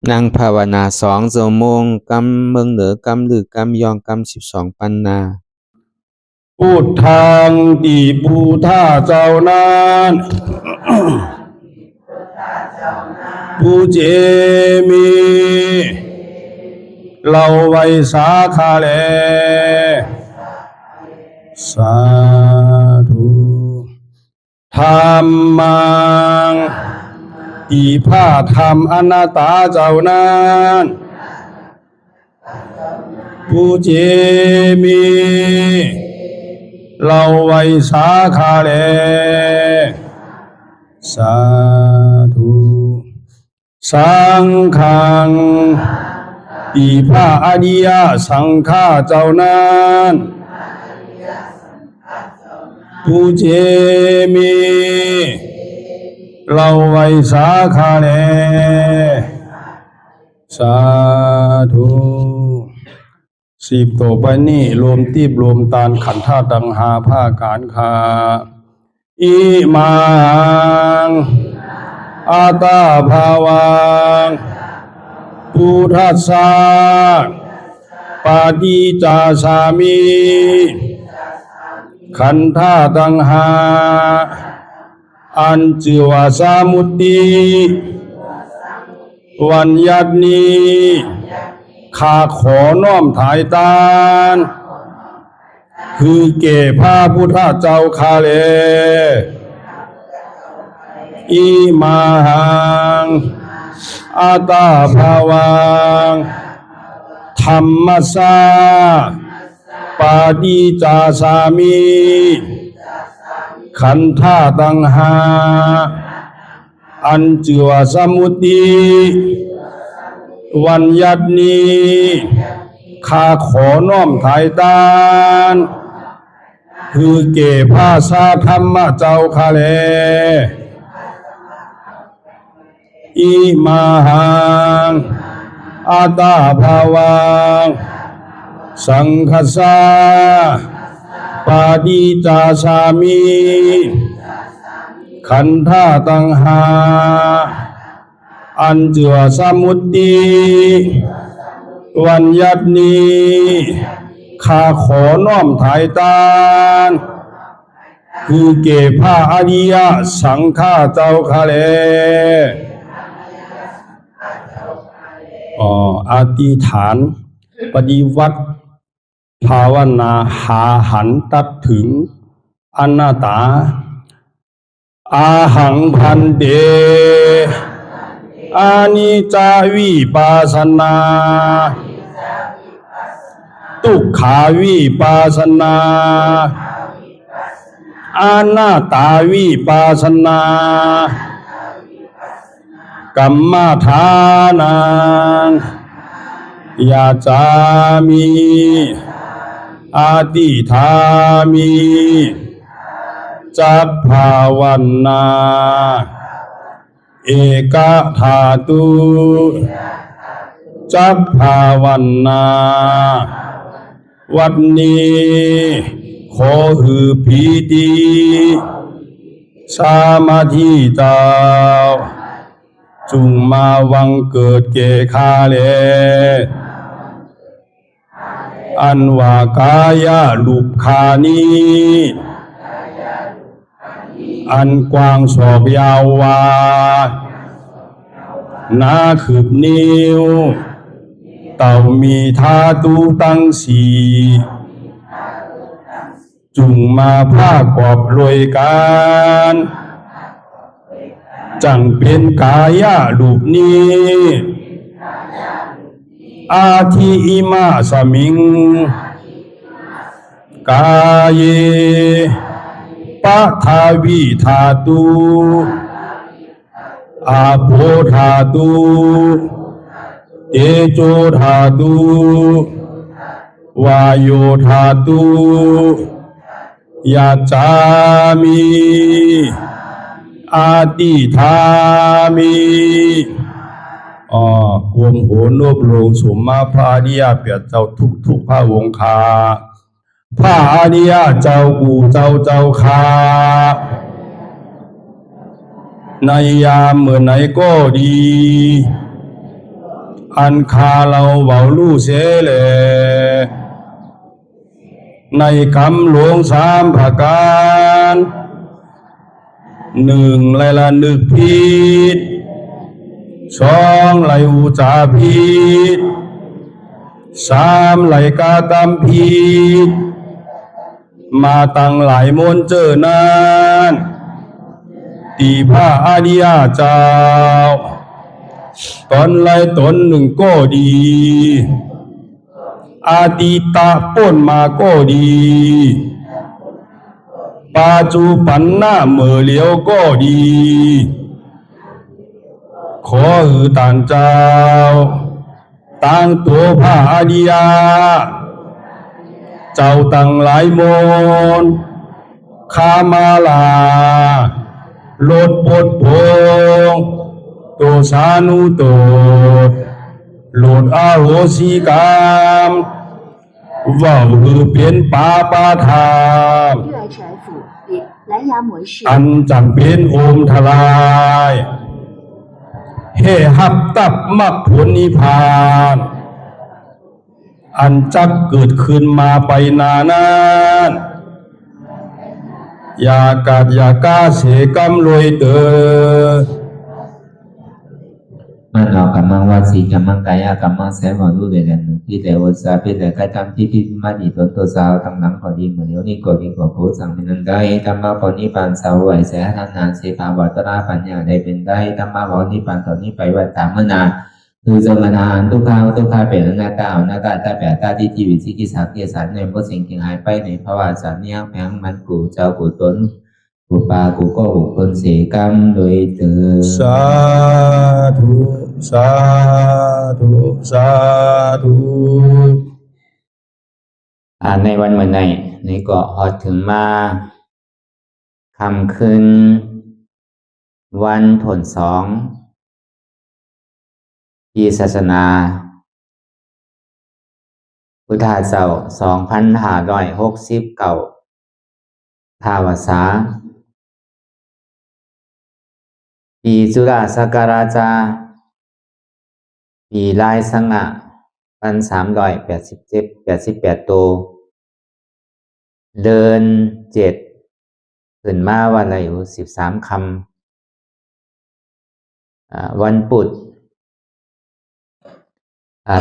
นั่งภาวนา2 ชั่วโมงกำเมืองเหนือกำลือกำยองกำ12 ปันนาพุทธังติพุทธาเจ้านั้นผู้เจมีเราไว้สาขาแลสาธุธรรมังอีพาธรรมอนัตตาเจ้านั้นผู้เจมีเราไว้สาขาแลสาธุสังฆังอีพระอริยสังฆาเจ้านั้นผู้เจมีเราไว้สาขาแลสาธุ10 ต่อไปนี้รวมตีบรวมตานขันธ์ธาตุดังหาผ้าการคาอิมังอาตาภาวังพุทธัสสะปาฏิจจสามิขันธ์ธาตุดังหาอัญจิวาสามุตติวันยัตนีข้าขอน้อมถ่ายตานคือเก่พระพุทธเจ้าข้าเลอิมังอาตาภาวังธรรมัสสะปาฏิจจสามิขันธ์ธาตุดังหาอัญจิวาสมุตติวันยัตนีข้าขอน้อมถ่ายตานคือเก่พระสาธรรมเจ้าข้าแลอิมังอาตาภาวังสังฆัสสะปาฏิจจสามิขันธ์ธาตุดังหาอัญจิวาสมุตติวันยัตนีข้าขอน้อมถ่ายตานคือเก่พระอริยสังฆาเจ้าข้าแลอธิษฐานปฏิวัติภาวนาหาหันตัดถึงอนัตตาอาหังพันเตอานิจจาวิปัสสนาทุกขาวิปัสสนาอนัตตาวิปัสสนากัมมฐานังยาจามิอาติธามิจักภาวันนาเอกธาตุจักภาวันนาวันนี้ขอหือพีติสามาธิเจ้าจุงมาวังเกิดเกคาเลอันว่ากายาลุปคานีอันกว้างศอกยาววานาคืบนิ้วเต่ามีธาตุตั้งสี่จุงมาผ้ากอบรวยการจังเป็นกายาลูปนี้อาทิอิมาสมิงกายปะทาวิธาตุอาโภธาตุเตโชธาตุวาโยธาตุยาจามิอาติธามิกวมโหนบลงสมมาพระอริยเปียเจ้าทุกพระวงคาพระอริยเจ้ากูเจ้าคา ในยามเมื่อไหนก็ดี อันคาเราเบาลู่เสเลในคำหลวงสามประการหนึ่งไลละนึกผิดสองไลอุจาผิดสามไลกากรรมผิดมาตั้งหลายมนเจอนั้นตีพระอริยเจ้าตนไลตนหนึ่งก็ดีอาติตะป้นมาก็ดีปัจจุบันหน้าเมื่อเหลียวก็ดีขอหือต่างเจ้าตั้งตัวพระอริยเจ้าตั้งหลายมนขามาลาลดปดพงตัวสานุโตโลดอาโหสิกรรมว่าหือเป็นปาปาทาน 热爱者府比蓝牙模式 อันจำเป็นโอมทลายเฮหับตับมักผลนิพพานอันจักเกิดขึ้นมาไปนานานอย่ากาดอย่ากาเสกรรมรวยเตอมันเรากำลังว่าสีกำลังกายกำลังแสงของรูปเด่นที่แต่วัสเป็นแต่การทำที่ที่มาดีตัวสาวตั้งหลังพอดีเหมือนเดี๋ยวนี้ก็ดีกว่าโพสังเป็นนั้นได้ธรรมะปณิปานสาวไหวแสทานานเสภาวัตราปัญญาได้เป็นได้ธรรมะปณิปานตอนนี้ไปวัดตามมนาคือสมณานทุกข้าเป็นหน้าตาหน้าตาตาแปดตาที่ชีวิตที่กิจสักเกียรติในพวกสิ่งที่หายไปในภาวะสัญญาแผงมันกูเจ้ากูตนกูปากูก็บุคคลเสกรรมโดยเถิดสาธุสาธุสาธุ ในวันเมื่อไหร่นี่ก็ฮอดถึงมาคำคืนวันผลสองปีศาสนาพุทธเจ้า2569ทาวสาปีจุฬาศักราชาปีลายสังะ1387 โตเดิน7ขึ้นมาวันอะไรอยู่13 คำวันปุด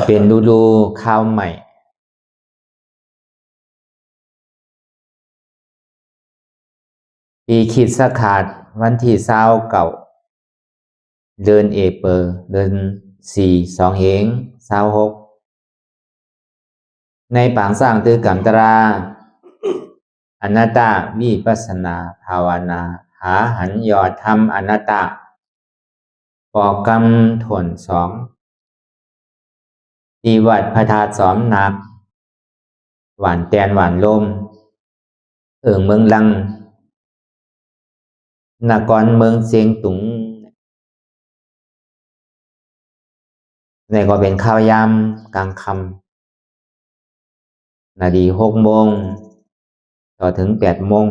เป็นฤดูข้าวใหม่ปีคริสต์ศักราชวันที่29เดือนเอเปอร์เดือน4 2เหง26ในปางสร้างตือกรรมตราอนัตตาวิปัสสนาภาวนาหาหันยอดธรรมอนัตตาปอกกรรมถน2ดีวัดพระธาตุสอมนักหวานแตนหวานลมเมืองลังนครเมืองเสียงตุงนี่ก็เป็นข้าวยามกลางค่ำนาดี6 โมงต่อถึง8 โมง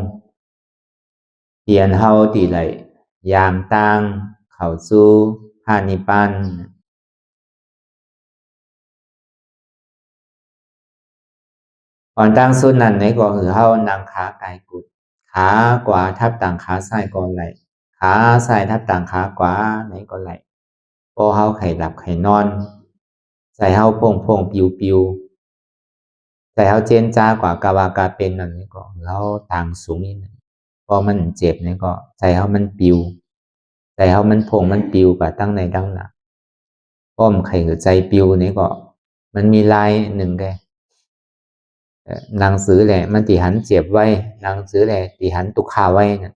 เตียนเฮาตีไหลยามต่างเข้าสู่พานิพพานก่อนตั้งสุดนั้นในก็คือเฮานางขากายกุดขากว่าทับต่างขาซ้ายก่อนไหลขาซ้ายทับต่างขากว่าในก็ไหลพอเฮาไข่หลับไข่นอนใส่เฮาพงปิวใส่เฮาเจนจ้ากว่ากาวากาเป็นนั่นนี่ก็เฮาต่างสูงนิดนึงพอมันเจ็บนี่ก็ใส่เฮามันปิวใส่เฮามันมันปิวกว่าตั้งในดังหน้าป้อมไข่หัวใจปิวนี่ก็มันมีลายหนึ่งแกหนังสือแหละมันตีหันเจ็บไว้หนังสือแหละตีหันตุกขาไว้นะ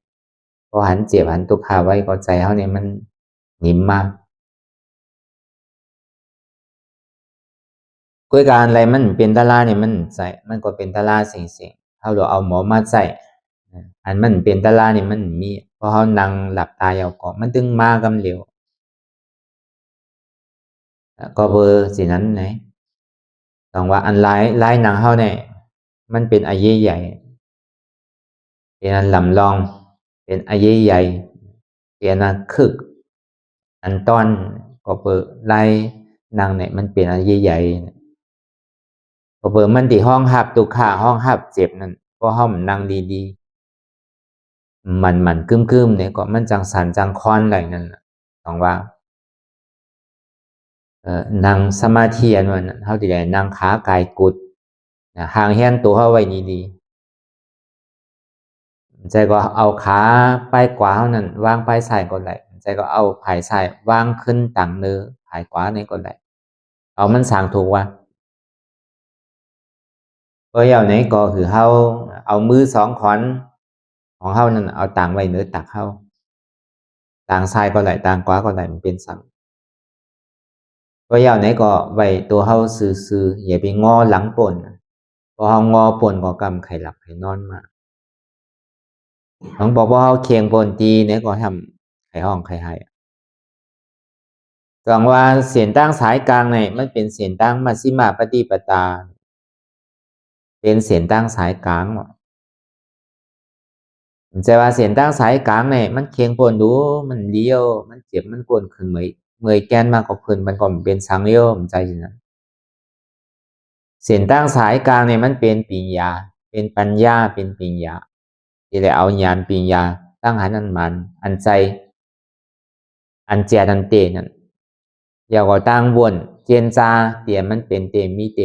พอหันเจ็บหันตุกขาไว้ก็ใจเขาเนี่ยมันหนิมมากกวยการอะไรมันเป็นตาลาเนี่ยมันใจมันก็เป็นตาลาสิ่งเขาเราเอาหมอมาใจอันมันเป็นตาลาเนี่ยมันมีพอเขานั่งหลับตายเอาก็มันตึงมากำเร็วก็เบอร์สินั้นไหนต้องว่าอันลายหนังเขาเนี่ยมันเป็นอายุใหญ่เป็นอันลำลองเป็นอายุใหญ่เป็นอันคึกอันต้อนก็เปิดไล่ นั่งเนี่ยมันเป็นอะไรใหญ่ๆพอเปิดมันที่ห้องหับตุกขาห้องหับเจ็บนั่นเพราะห้องมันนั่งดีๆมันกึ้มๆเนี่ยก็มันจังสันจังคอนอะไรนั่นต้องว่านั่งสมาธิอันนั้นเฮาสิได้นั่งขากายกุดห่างแห้นตัวเฮาไว้ดีๆใจก็เอาขาไปขวาเฮานั้นวางไปซ้ายก็ได้ใจก็เอาผายซ้ายวางขึ้นตั้งเนื้อผายขวานี่ก็ได้เอามันสร้างถูกว่าก็อย่างนี้ก็คือเฮาเอามือสองขอนของเฮานั่นเอาตั้งไว้เหนือตักเฮาตั้งซ้ายก็ได้ตั้งขวาก็ได้มันเป็นซ้ำก็อย่างนี้ก็ไว้ตัวเฮาซื่อๆอย่าไปงอหลังป่นพอเฮางอป่นก็กำไข่หลับไข่นอนมาน้องบอกว่าเฮาเคียงป่นตีเนี่ยก็ทำไข่ห้องไข่ให้จังว่าเสียนตั้งสายกลางเนี่ยมันเป็นเสียนตั้งมัชฌิมาปฏิปทาเป็นเสียนตั้งสายกลางแต่ว่าเสียนตั้งสายกลางเนี่ยมันเคียงป่นดูมันเลี้ยวมันเจ็บมันป่นขึ้นเมยแกนมากกว่าพื้นมันก็เป็นสังเลี้ยวมันใจนะเสียนตั้งสายกลางเนี่ยมันเป็นปัญญาเป็นปัญญาเป็นปัญญาที่ได้เอาญาณปัญญาตั้งหันอันมันอันใจอันเจอันเตนั่นอย่าก็ตั้งวนเจนจาเตียมันเป็นเตมีเต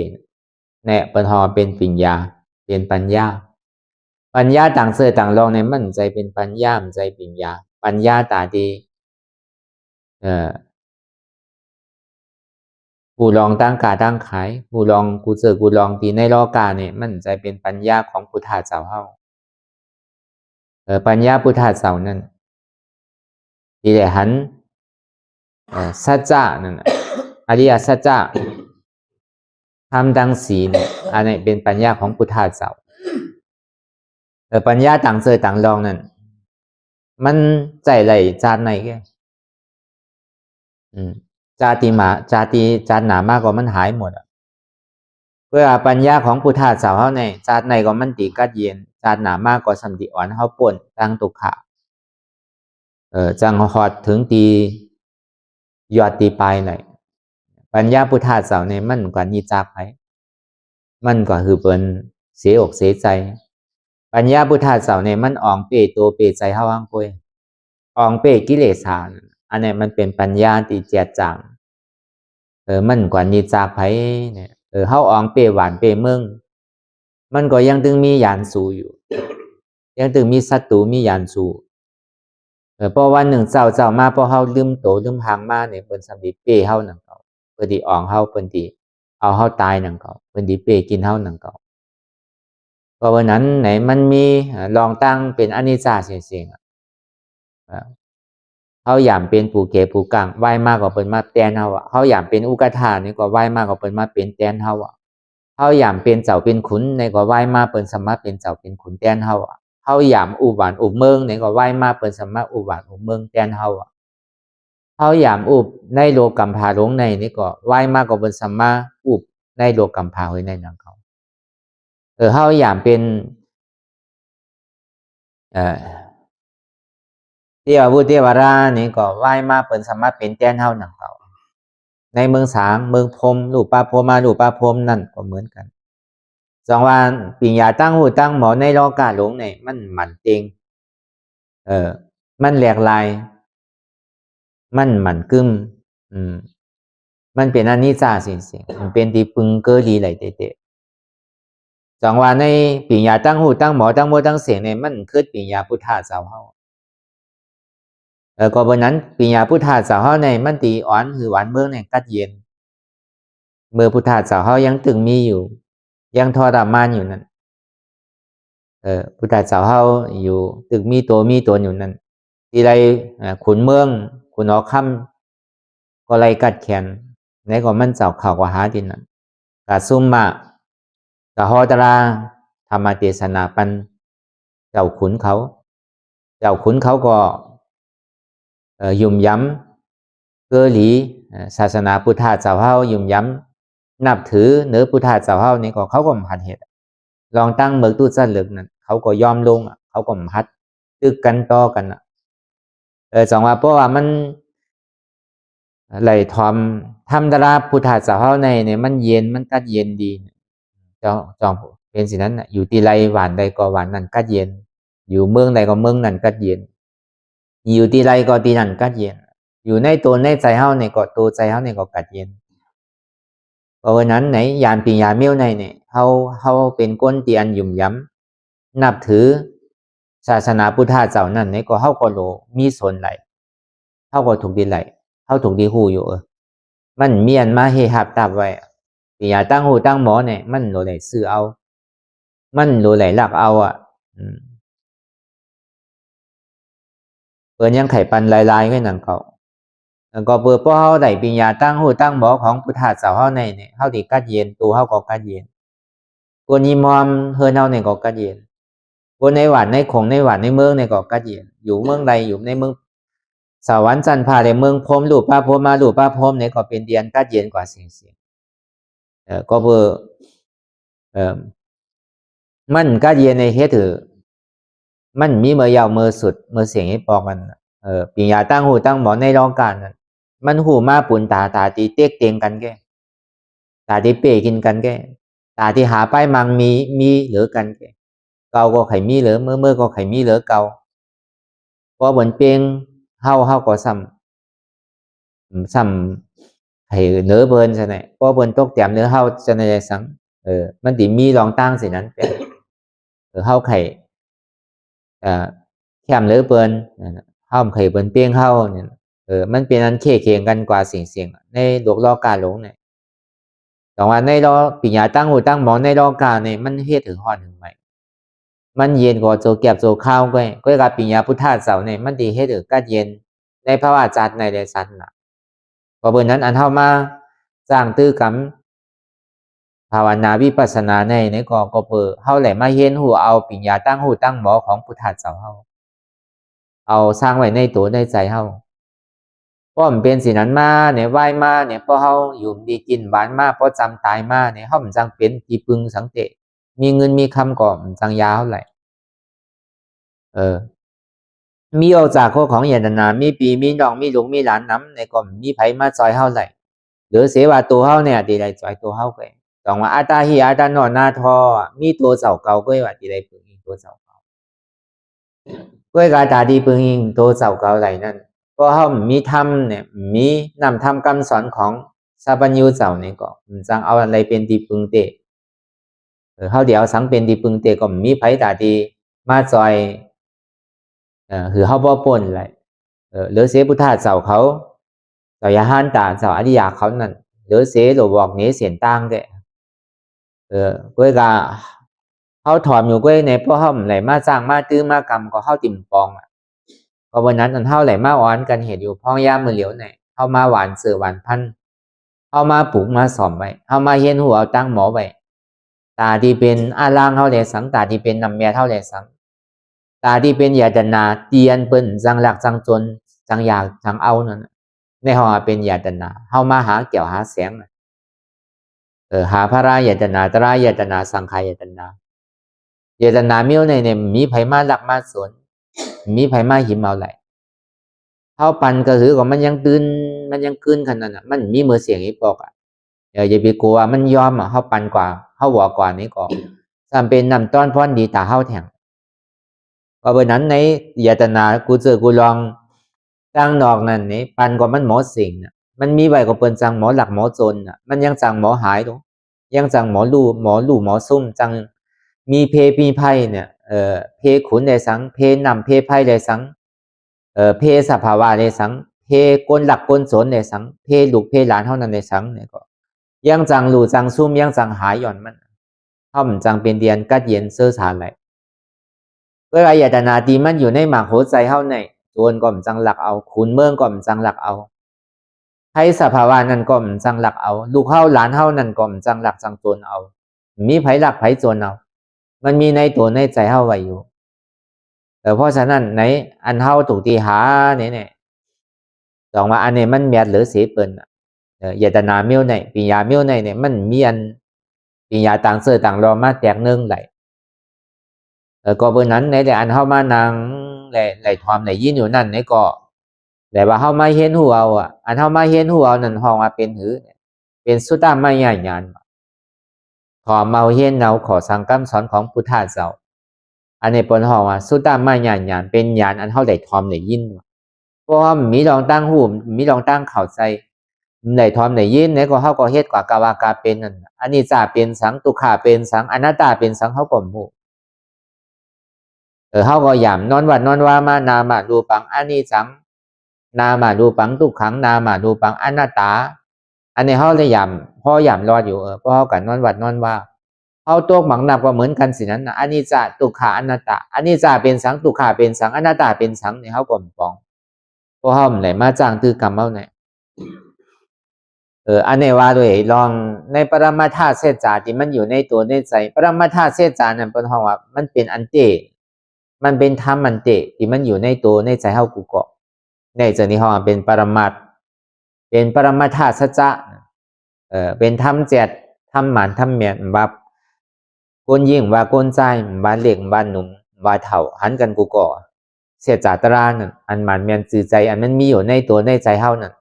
เนี่ยปัญหาเป็นปัญญาเป็นปัญญาปัญญาต่างเสือต่างลองในมันใจเป็นปัญญามันใจปัญญาปัญญาตาดีกูลองตั้งกาตั้งขายกูลองกูเจอกูลองตีในโลกาเนี่ยมันใจเป็นปัญญาของพุทธะเจ้าเฮาปัญญาพุทธะเจ้านั่นที่ได้หันสัจจะนั่นอริยสัจจะทำดังสีเนี่ยอันนี้เป็นปัญญาของพุทธะเจ้าปัญญาต่างเจอต่างลองนั่นมันใจไหลจานไหนแกจาติหนามากกว่ามันหายหมดเพื่อปัญญาของพุทธะเจ้าเฮาในจาดไหนก็มันตีกัดเย็นจาดหนามากกว่าสัมติอ่อนเฮาป่นตั้งตุกขะจังหอดถึงตียอดตีปลายไหนปัญญาพุทธะเจ้าในมันกว่านี้จากไปมันก็คือเป็นเสียอกเสียใจปัญญาพุทธะเจ้าในมันอ่องเปตัวเปใจเฮาฮังป่วยอ่องเปกิเลสาอันนี้มันเป็นปัญญาที่แจ่มจังมันกว่านี้จากไปเนี่ยเฮาอ่องเปหวานเปเมืองมันก็ยังตึงมียานสูอยู่ยังตึงมีศัตรูมียานสูเพราะวันหนึ่งเจ้ามาเพราะเฮาลืมโตลืมหางมาเนี่ยเปิ้นสำดิเป้เฮานั่นเก่าเปิ้นสิอ่องเฮาเปิ้นสิเอาเฮาตายนั่นเก่าเปิ้นสิเป้กินเฮานั่นเก่าเพราะวันนั้นไหนมันมีลองตั้งเป็นอนิจจาเสียงเฮาอยากเป็นผู้เก๋ผู้กังไหว้มากกว่าเปิ้นมาแตนเฮาเฮาอยากเป็นอุกฐานี่ก็ไหว้มากกว่าเปิ้นมาเป็นแตนเฮาเฮาอยากเป็นเจ้าเป็นขุนในก็ไหว้มาเปิ้นสามารถเป็นเจ้าเป็นขุนแตนเฮาเฮาอยากอุบหวานอุบเมืองในก็ไหว้มาเปิ้นสามารถอุบหวานอุบเมืองแตนเฮาเฮาอยากอุบในโลกัมพาหลงในนี่ก็ไหว้มาก็เปิ้นสามารถอุบในโลกัมพาไว้ในนั้นเขาเฮาอยากเป็นเทวบุตรเทวรานี่ก็ไหว้มาเปิ้นสามารถเป็นแตนเฮานั่นเขาในเมืองสางเมืองพรหมรูปปาพรหมารูปปาพรหมนั่นก็เหมือนกันจังว่าปิญญาตั้งหูตั้งหมอในโลกาหลงเนี่ยมันหมันเต็งมันแหลกลายมันหมันกึ้มมันเป็นอนิจจาสิ่งมันเป็นที่พึงเกลีไหลเตะจังว่าในปิญญาตั้งหูตั้งหมอตั้งโมตั้งเสียงเนี่ยมันคือปิญญาพุทธะเจ้าเฮาก็บนนั้นปิญญาพุทธะเจ้าเฮาในมันตีอ่อนคือหวานเมืองเนี่ยกัดเย็นเมื่อพุทธะเจ้าเฮายังตึงมีอยู่ยังทรมานอยู่นั่นพุทธะเจ้าเฮาอยู่ตึกมีตัวอยู่นั่นที่ไรขุนเมืองขุนออกค่ำก็ไรกัดแขนในก็มันเจ้าข่าวกว่าหาดินนั่นกาซุ่มมากะฮอตราธรรมเทศนาปันเจ้าขุนเขาก็ยุ่มย้ำเกลีศาสนาพุทธะเจ้าเฮายุ่มย้ำนับถือเนื้อพุทธะเจ้าเฮานี่ก็เขาก็หัดเหตุลองตั้งเบิกตู้จันเหลือกนั่นเขาก็ยอมลงเขาก็หัดตึกกันต่อกันจังว่าเพราะว่ามันไหล ธรรมดาพุทธะเจ้าเฮาในเนี่ยมันเย็นมันกัดเย็นดีจองเป็นสินั้นน่ะอยู่ที่ไรหวานใดก็หวานนั่นกัดเย็นอยู่เมืองใดก็เมืองนั่นกัดเย็นอยู่ที่ไรก็ที่นั่นกัดเย็นอยู่ในตัวในใจเฮาเนี่ยก็ตัวใจเฮาเนี่ยก็กัดเย็นเพราะฉะนั้นไหนยานปิญญาเมียวในเนี่ยเฮาเป็นก้นที่อันยุ่มย้ำนับถือศาสนาพุทธะเจ้านั่นเนี่ยก็เฮาก็โลมีส่วนไหลเฮาก็ถูกดีไหลเฮาถูกดีฮู้อยู่มันมีอันมาเฮหับตับไว้ปิญญาตั้งหูตั้งหมอเนี่ยมันโลไหลซื้อเอามันโลไหลหลักเอาเปิ้นยังไขปันลายๆไว้นั่นเขาแล้วก็เปิดพอเฮาได้ปิญญาตั้งหูตั้งหมอของพุทธะเจ้าเฮาในเนี่ยเฮาสิกัดเย็นตัวเฮาก็กัดเย็นคนนิมอมเฮือนเฮาเนี่ยก็กัดเย็นคนในวัดในคงในวัดในเมืองเนี่ยก็กัดเย็นอยู่เมืองใดอยู่ในเมืองสวรรค์จันทร์พาในเมืองพรหมรูปพระพรหมมารูปพระพรหมเนี่ยก็เป็นเดียนกัดเย็นกว่าสิ่งก็เพื่อมันกัดเย็นในเฮ็ดถือมันมีเมื่อยาวเมื่อสุดเมื่อเสียงให้ปอกมันปิญญาตั้งหูตั้งหมอในรองการนั้นมันหูมาปุ่นตาตีเต็กเตียงกันแกตาที่เปกินกันแกตาที่หาป้ายมังมีเหลือกันแกเกาก็ไข่มีเหลือเมื่อก็ไข่มีเหลือเกาพอบนเปียงเฮาก็ซ้ำไข่เนื้อเบิร์นใช่ไหมพอบนตกเตียมเนื้อเฮาจะในสังมันติมีรองตั้งสินั้นเฮาไข่แคมเนื้อเบิร์นเฮาไข่เบิร์นเปียงเฮาเนี่ยมันเป็นอันเคียงกันกว่าสิ่งในโลกล้อการหลงเนี่ยแต่ว่าในล้อปิญญาตั้งหูตั้งหมอในล้อการเนี่ยมันเฮ็ดถึงห่อนถึงไหมมันเย็นกว่าโจเก็บโจข้าวก็กับปิญญาพุทธะเสาเนี่ยมันดีเฮ็ดถึงกัดเย็นในภาวะจัดในเดชันน่ะเพราะเบอร์นั้นอันเฮามาสร้างตื้อกำภาวนาวิปัสสนาในก็เปิดเฮาแหละมาเห็นหูเอาปิญญาตั้งหูตั้งหมอของพุทธะเสาเฮาเอาสร้างไว้ในตัวในใจเฮาเพราะมันเป็นสิ่งนั้นมาเนี่ยไหว้มาเนี่ยพอเฮาอยู่ดีกินหวานมาพอจำตายมาเนี่ยเฮามันจังเป็นที่พึงสังเกตมีเงินมีคำก็มันจังยาวเท่าไหร่มีออกจากข้อของเยตนามีปีมีน้องมีลุงมีหลานน้ำในก็มีไผมาจอยเฮาไหร่หรือเสว่าตัวเฮาเนี่ยดีได้จอยตัวเฮาก็ต้องว่าอาตาหิอาตานอนาทอมีตัวเจ้าเก่าก็ว่าดีได้ปึงอิงตัวเจ้าเก่าก็กาตาดีปึงอิงตัวเจ้าเก่าไหลนั่นเพราะเฮามีธรรมเนี่ยมีนำธรรมคำสอนของซาบัญญูเจ้านี่ก็มันจังเอาอะไรเป็นที่ปึงเตเฮาเดี๋ยวสังเป็นที่ปึงเตก็มีไผตาดีมาจอยคือเฮาบ่ป่นไหลหรือเสพุทธะเจ้าเขาเจ้ายาหานตาเจ้าอริยาเขานั่นหรือเสหลบอกเนเสียนตั้งได้ก็ก็เฮาถอมอยู่ก็ในเพราะเฮาไหลมาสร้างมาตื้อมากรรมก็เฮาติ่มปองเพราะวันนั้นอันเฮาไหลมาอ่อนกันเหตุอยู่พ้องย่ามมือเหลียวไหนเฮามาหวานเสือหวานพันเฮามาปลูกมาสอมไว้เฮามาเห็นหัวเอาตั้งหมอไว้ตาที่เป็นอาลางเฮาแลสังตาที่เป็นนำแม่เฮาแลสังตาที่เป็นยาตนาเตียนเปิ้นจังหลักจังจนจังอยากจังเอานั่นในเฮาเป็นยาตนาเฮามาหาเกี่ยวหาแสงหาพระรายตนาตรายตนาสังขายตนาเยตนาเมียวในมีไผมาหลักมาสนมีไผมาหิมเอาไหลเฮาปันก็คือว่ามันยังตื่นมันยังคืนขนาดนั้นมันมีมือเสียงอีปอกอย่าไปกลัวมันยอมเฮาปันกว่าเฮาหัวกว่านี้ก็จำเป็นนำต้อนพ้อนดีตาเฮาแทงก็เบอร์นั้นในยตนากูเจอกูลองตั้งนอกนั่นนี่ปันกว่ามันหมอสิ่งมันมีไว้ก็เปิ้นจังหมอหลักหมอจนมันยังจังหมอหายตรงยังจังหมอลู่หมอซุ่มจังมีเพมีไพ่เนี่ยเพขุนได้สังเพนำเพไพ่ได้สังเพสภาวะได้สังเพกลหลักกลสนได้สังเพลูกเพหลานเท่านั้นได้สังเนี่ยก็ยังจังลู่จังซุ่มยังจังหายหย่อนมันเฮามันจังเป็นเดียนกัดเย็นเสื้อสารไหลเวลาญาตนาตีมันอยู่ในหมากหัวใจเฮาในโจรก็มันจังหลักเอาขุนเมืองก็มันจังหลักเอาให้สภาวะนั้นก็มันจังหลักเอาลูกเฮาหลานเฮานั่นก็มันจังหลักจังโจรเอามีไผหลักไผโจรเอามันมีในตัวในใจเฮาไว้อยู่เพราะฉะนั้นในอันเฮาถูกตีหาเนี่ยต้องว่าอันนี้มันแม่นหรือเสียเปิ้นเยตนาเมียวในปิญญาเมียวในเนี่ยมันมีอันปิญญาต่างเสื้อต่างรอมาแตกนึงไหลก็เบอร์นั้นในแต่อันเฮามานางไหลทอมไหลยินอยู่นั่นในก็ แต่ว่าเฮามาเห็นหูเอาอันเฮามาเห็นหูเอานั่นห้องว่าเป็นหือเป็นสุตตามายญาณขอเมาเห็นเอาขอสังคำสอนของพุทธะเจ้าอันนี้เปิ้นห้องว่าสุตตามายญาณเป็นญาณอันเฮาได้ทอมได้ยินเพราะว่ามีลองตั้งหูมีลองตั้งเข้าใจได้ทอมได้ยินเนี่ยก็เฮาก็เฮ็ดกว่ากาวากาเป็นนั่นอันนี้จะเป็นสังทุกขาเป็นสังอนัตตาเป็นสังเฮาก็ฮู้เฮาก็ย่ำนอนวัดนอนว่ามานามารูปังอนิจจังนามารูปังทุกขังนามารูปังอนัตตาอันนี้เฮาเลยย่ำพอย่ำรอดอยู่เพราะเฮากันนอนวัดนอนว่าเฮาตัวหมังนับก็เหมือนกันสินั้นนะอนิจจทุกขาอนัตตาอนิจจเป็นสังทุกขาเป็นสังอนัตตาเป็นสังนี่เฮาก็ปองเพราะเฮาได้มาจ้างตือกรรมเฮาเนี่ยอันนี้ว่าด้วยลองในปรมาธาตุเศษจาที่มันอยู่ในตัวในใจปรมาธาตุเศษจานั่นเปิ้นเฮาว่ามันเป็นอันเตมันเป็นธรรมอันเตที่มันอยู่ในตัวในใจเฮากูเกาะในใจนี้เฮาเป็นปรมัตถ์เป็นปรมาธาตุสัจจะเป็นธรรมเจ็ดธรรมหมานธรรมแม่นว่าคนยิ่งว่าคนใจว่าเล็กว่าหนุ่มว่าเฒ่าหันกันกูเกาะเสียจาตรานั่นอันหมานแม่นจือใจอันมันมีอยู่ในตัวในใจเฮานั่น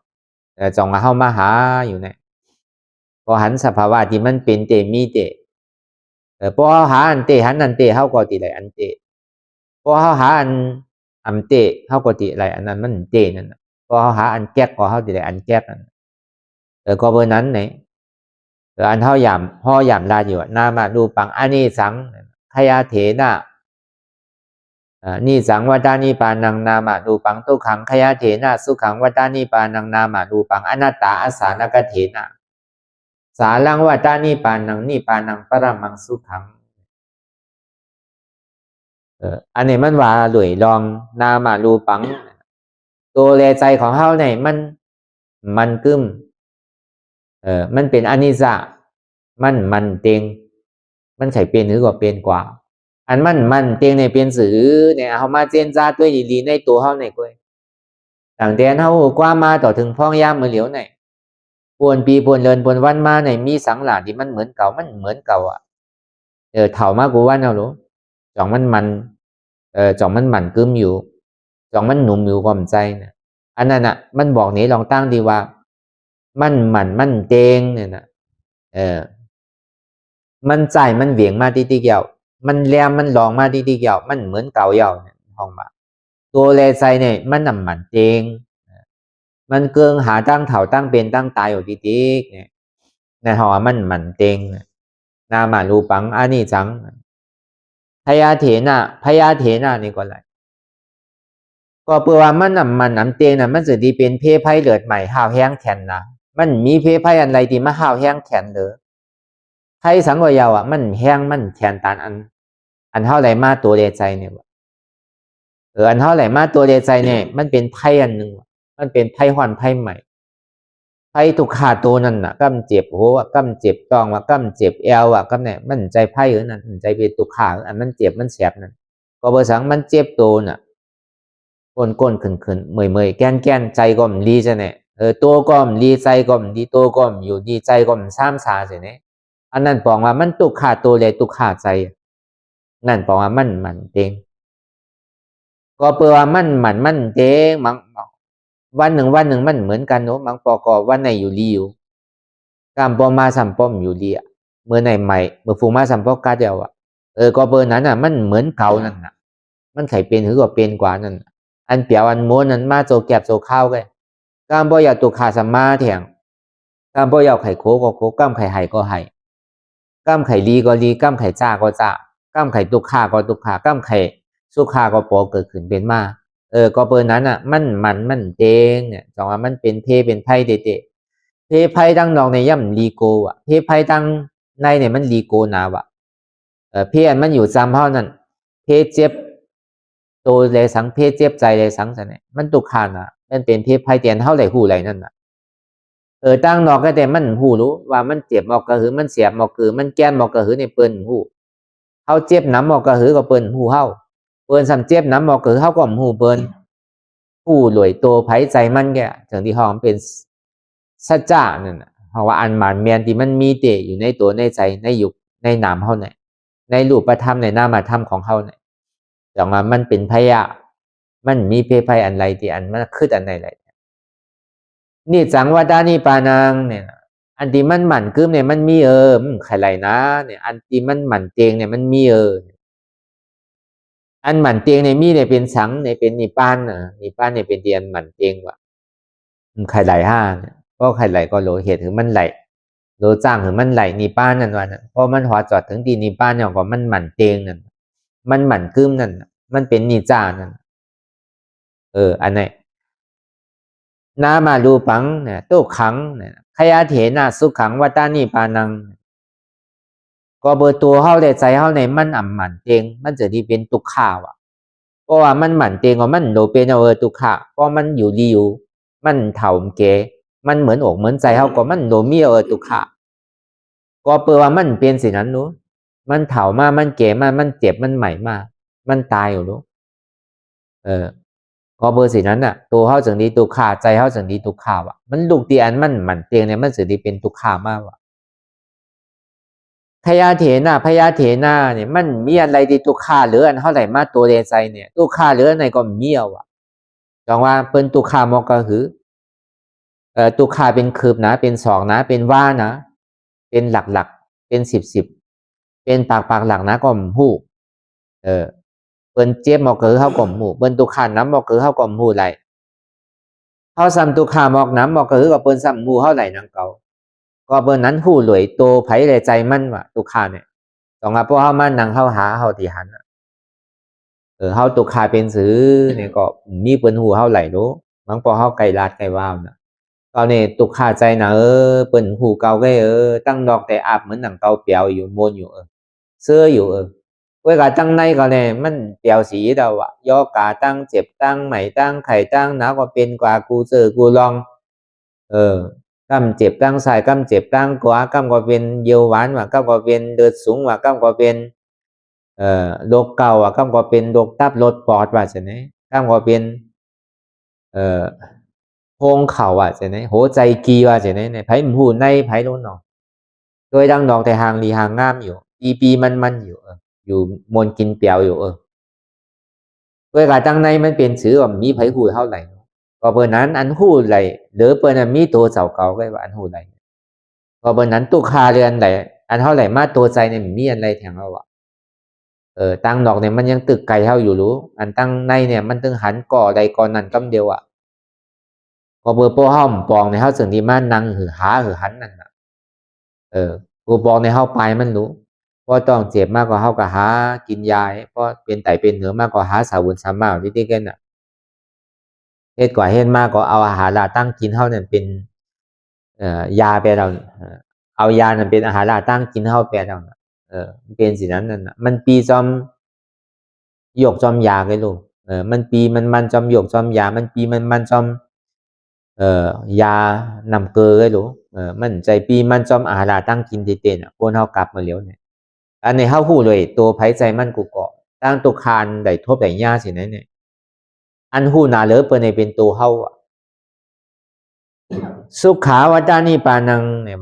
จงเฮามาหาอยู่เนี่ยพอหันสภาวะที่มันเป็นเตมีเตพอหาอันเตหันอันเตเฮาก็ติได้อันเตพอเฮาหาอันเตเฮาก็ติได้อันนั้นมันเตนั่นพอเฮาหาอันแก๊กก็เฮาติได้อันแก๊กนั่นก็เบอร์นั้นเนี่ยอันเฮาย่ำพ่อย่ำลาอยู่นามารูปังอนิสังขยาเถนะนี่สังวัฏานิปานังนามารูปังทุกขังขยาเถนะสุขังวัฏานิปานังนามารูปังอนัตตาอสานกเถนะสาลังวัฏานิปานังนิปานังปรมังสุขังอันนี้มันว่าด้วยลองนามารูปังตัวแลใจของเฮาเนี่ยมันกึมมันเป็นอนิจจามันเต็งมันไข่เป็นหรือก็เป็นกว่าอันมันเต็งในเป็นสื่อเนี่ยเฮามาเจนจาด้วยดีๆในตัวเฮาเนี่ยก้อยต่างแต่เฮากว่ามาต่อถึงพ้องยามมื้อเหลียวเนี่ยปวนปีปวนเดือนปวนวันมาเนี่ยมีสังหลาที่มันเหมือนเก่าเฒ่ามากูว่าเอาหรอจ่องมันจ่องมันหมั่นกึมอยู่จ่องมันหนุ่มอยู่ความใจเนี่ยอันนั้นน่ะมันบอกนี้ลองตั้งดีว่ามันเตงเนี่ยนะมันใจมันเหวี่ยงมาที่เกี่ยวมันแลมมันลองมาที่เกี่ยวมันเหมือนเก่าเยาเนี่ยห้องมาตัวแลใจเนี่ยมันนำมันเตงมันเกิงหาตั้งเถ่าตั้งเป็นตั้งตายอยู่ที่เนี่ยในห้องมันเตงนามารูปังอันนี้จังพยาเถนะนี่ก็ไรก็เปลือว่ามันนำเตงนะมันจะดีเป็นเพไพ่เลือดใหม่ห้าวแห้งแข็งนะมันมีเพไพ่อะไรที่มาห้าวแห้งแข็งเด้อไพ่สังก็ยาวมันแห้งมันแข็งตานอันเท่าไรมาตัวเดใจเนี่ยอันเท่าไรมาตัวเดใจเนี่ยมันเป็นไพ่อันหนึ่งมันเป็นไพ่หอนไพ่ใหม่ไพ่ทุกขาตัวนั่นน่ะกำเจ็บหัวกำเจ็บต้องว่ากำเจ็บเอวกำเนี่ยมันใจไพ่นั่นใจเป็นทุกขาอันมันเจ็บมันแสบนั่นก็เบอร์สังมันเจ็บตัวน่ะก้นขึ้นเมื่อยแก้นใจก็มันดีจะเนี่ยตัวก็มันดีใจก็มันดีตัวก็มันอยู่ดีใจก็มันซ้ำซาจะเนี่ยอันนั้นบอกว่ามันตุกขาตัวเลยตุกขาใจนั่นบอกว่ามันเต็งก็เปลือว่ามันเต็งบางวันหนึ่งมันเหมือนกันเนาะบางปอกวันไหนอยู่ดีอยู่กามปอมาสัมปอมอยู่ดีเมื่อไหนใหม่เมื่อฟูมาสัมปอกาเดียวก็เบอร์นั้นน่ะมันเหมือนเก่านั่นน่ะมันไข่เป็นหรือก็เป็นกว่านั่นอันเปียวอันม้วนนั้นมาโจแก็บโจข้าวกันกามปอยาตุขาสัมมาเถียงกามปอยาไข่โคก็โคกามไข่ไห่ก็ไห่กามไข่ลีก็ลีกามไข่จ้าก็จ้ากามไข่ตุขาก็ตุขากามไข่สุขาก็ปอเกิดขึ้นเป็นมาก็เบอร์นั้นอ่ะมันเตงเนี่ยจังว่ามันเป็นเพเป็นไพ่เตเพไพ่ตั้งนอกในย่ำลีโกเพไพ่ตั้งในเนี่ยมันลีโกนาวเพอันมันอยู่จำเท่านั้นเพเจ็บตัวเลยสังเพเจ็บใจเลยสังจะเนี่ยมันตุกขาน่ะมันเป็นเพไพ่เตียนเท่าไหร่หูไหลนั่นน่ะตั้งนอกก็แต่มันหูรู้ว่ามันเจ็บออกกระหือมันเสียบออกคือมันแก้นออกกระหือในเปิ้นหูเขาเจ็บน้ำออกกระหือก็เปิ้นหูเฮาเปิ้นสำเจ็บน้ำออกกระหือเฮาก็หูเปิ้นผู้หลวยตัวไผ่ใจมันแกถึงที่ห้องเป็นสัจจะนั่นเพราะว่าอันหมานเมียนที่มันมีเตะอยู่ในตัวในใจในยุคในนามเฮาเนี่ยในรูปธรรมในนามธรรมของเฮาเนี่ยจังว่ามันเป็นพยะ มันมีเพภัยอันไรที่อันมันคืออันไหนไรนี่จังว่าด้านนี้ปานังเนี่ยอันที่มันหมั่นกึมเนี่ยมันมีใครไรนะเนี่ยอันที่มันหมั่นเตียงเนี่ยมันมีอันหมั่นเตียงเนี่ยมีเนี่ยเป็นสังเนี่ยเป็นนิพานนิพานเนี่ยเป็นเตียนหมั่นเตียงว่ะใครไหลห้าเนี่ยเพราะใครไหลก็โลเหตุถึงมันไหลโลจ้างถึงมันไหลนิพานนั่นวันเพราะมันหัวจอดถึงตีนิพานเนี่ยก็มันหมั่นเตียงนั่นมันหมั่นกึมนั่นมันเป็นนิจานั่นอันไหนนามารูปังเนี่ยตุขังเนี่ยขยะเถนะสุขังวัตานิปานังก็เบอร์ตัวเฮาได้ใจเฮาในมันอ่ำหมันเตงมันจะดีเป็นตุกข่าวเพราะว่ามันหมันเตงว่ามันโลเป็นตุกข่าเพราะมันอยู่ดีอยู่มันเถ่าเกมันเหมือนอกเหมือนใจเฮาก็มันโลมีตุกข่าก็เปิดว่ามันเป็นสิ่งนั้นนู้มันเถ่ามามันเก๋มามันเจ็บมันใหม่มามันตายอยู่นู้ก็เบอร์สิ่งนั้นน่ะตัวเฮาจังดีตุกข่าใจเฮาจังดีตุกข่าวมันลูกตีอันมันหมันเตงเนี่ยมันสิดีเป็นตุกข่ามากพยาเถนะพยาเถนะเนี่ยมันมีอะไรที่ตุข่าหรืออันเท่าไหร่มาตัวเดใจเนี่ยตุข่าหรืออันไหนก็มีจังว่าเป็นตุข่ามก็คือตุข่าเป็นคืบนะเป็นสองนะเป็นว่านะเป็นหลักเป็นสิบเป็นปากหลักนะก็หู้เป็นเจ็บมอกคือเฮาก็หู้เป็นตุข่าน้ำมอกคือเฮาก็หู้ไหลเฮาซ้ำตุข่ามอกน้ำมอกคือก็เป็นซ้ำหู้เฮาไหลนังเก่าก็เบอร์นั้นหู้หลวยโตไผในใจมันว่าตุข่าเนี่ยต้องว่าเพราะเฮามันนั่งเฮาหาเฮาที่หันเฮาตุข่าเป็นซื้อเนี่ยก็มีเปิ้นหูเฮาไหลรู้บางพอเฮาไกลลาดไกลว่าวน่ะตอนนี้ตุข่าใจนะเปิ้นหูเก่าก็ตั้งดอกแต่อาบเหมือนหนังเก่าเปียวอยู่มนอยู่เสื้ออยู่ไว้กะตั้งในก็เนี่ยมันเปียวสีดาวย่อกาตั้งเจ็บตั้งใหม่ตั้งไข่ตั้งหนาวก็เป็นกว่ากูเจอกูลองกำเจ็บตั้งสายกำเจ็บตั้งกว่ากำก็เป็นเยียวหวานว่ากำก็เป็นเดือดสูงว่ากำก็เป็นโรคเก่าก็ก็เป็นโรคตับลดปอดว่าใช่ไหมก็ก็เป็นโพงเข่าใช่ไหมหัวใจกีว่าใช่ไหมในไผ่หูในไผ่โลนอโดยดังดอกแต่หางลีหางงามอยู่ปีมันอยู่อยู่มนกินเปียวอยู่ด้วยการตั้งในมันเป็นชื่อว่ามีไผ่หูเท่าไหร่ก็เบอร์นั้นอันหูไหลหรือเบอร์นั้นมีตัวเสาเก่าก็ว่าอันหูไหลก็เบอร์นั้นตุคาเรือนไหลอันเท่าไหร่มาตัวใจเนี่ยมีอะไรแทงเราตั้งดอกเนี่ยมันยังตึกไก่เท่าอยู่รู้อันตั้งในเนี่ยมันตึงหันก่อใดก่อนนั่นกำเดียวก็เบอร์โป้ห้อมปองในเท่าสิ่งที่มันนั่งหือหาหือหันนั่นกูปองในเท่าปลายมันรู้เพราะต้องเจ็บมากกว่าเท่ากับหากินยาเพราะเป็นไตเป็นเนื้อมากกว่าหาสาวุนสามารถที่กันเฮ็ดกว่าเฮ็ดมากกว่าเอาอาหารลาตั้งกินเท่านั้นเป็นยาไปเราเอายานั้นเป็นอาหารลาตั้งกินเท่าไปเราเป็นสิ่งนั้นนั่นมันปีจอมหยกจอมยาไงลูกมันปีมันจอมหยกจอมยามันปีมันจอมยานำเกลือไงลูกมันใจปีมันจอมอาหารตั้งกินเต็นคนเฮากลับมาแล้วเนี่ยอันนี้เฮาฮู้เลยตัวไผใจมันกูเกาะตั้งตัวคานได้ทบได้ยาสินั้นเนี่ยอันฮู้นาเหลือเปิ้นให้เป็นตัวเฮาสุขาวัตานิปานังเนี่ย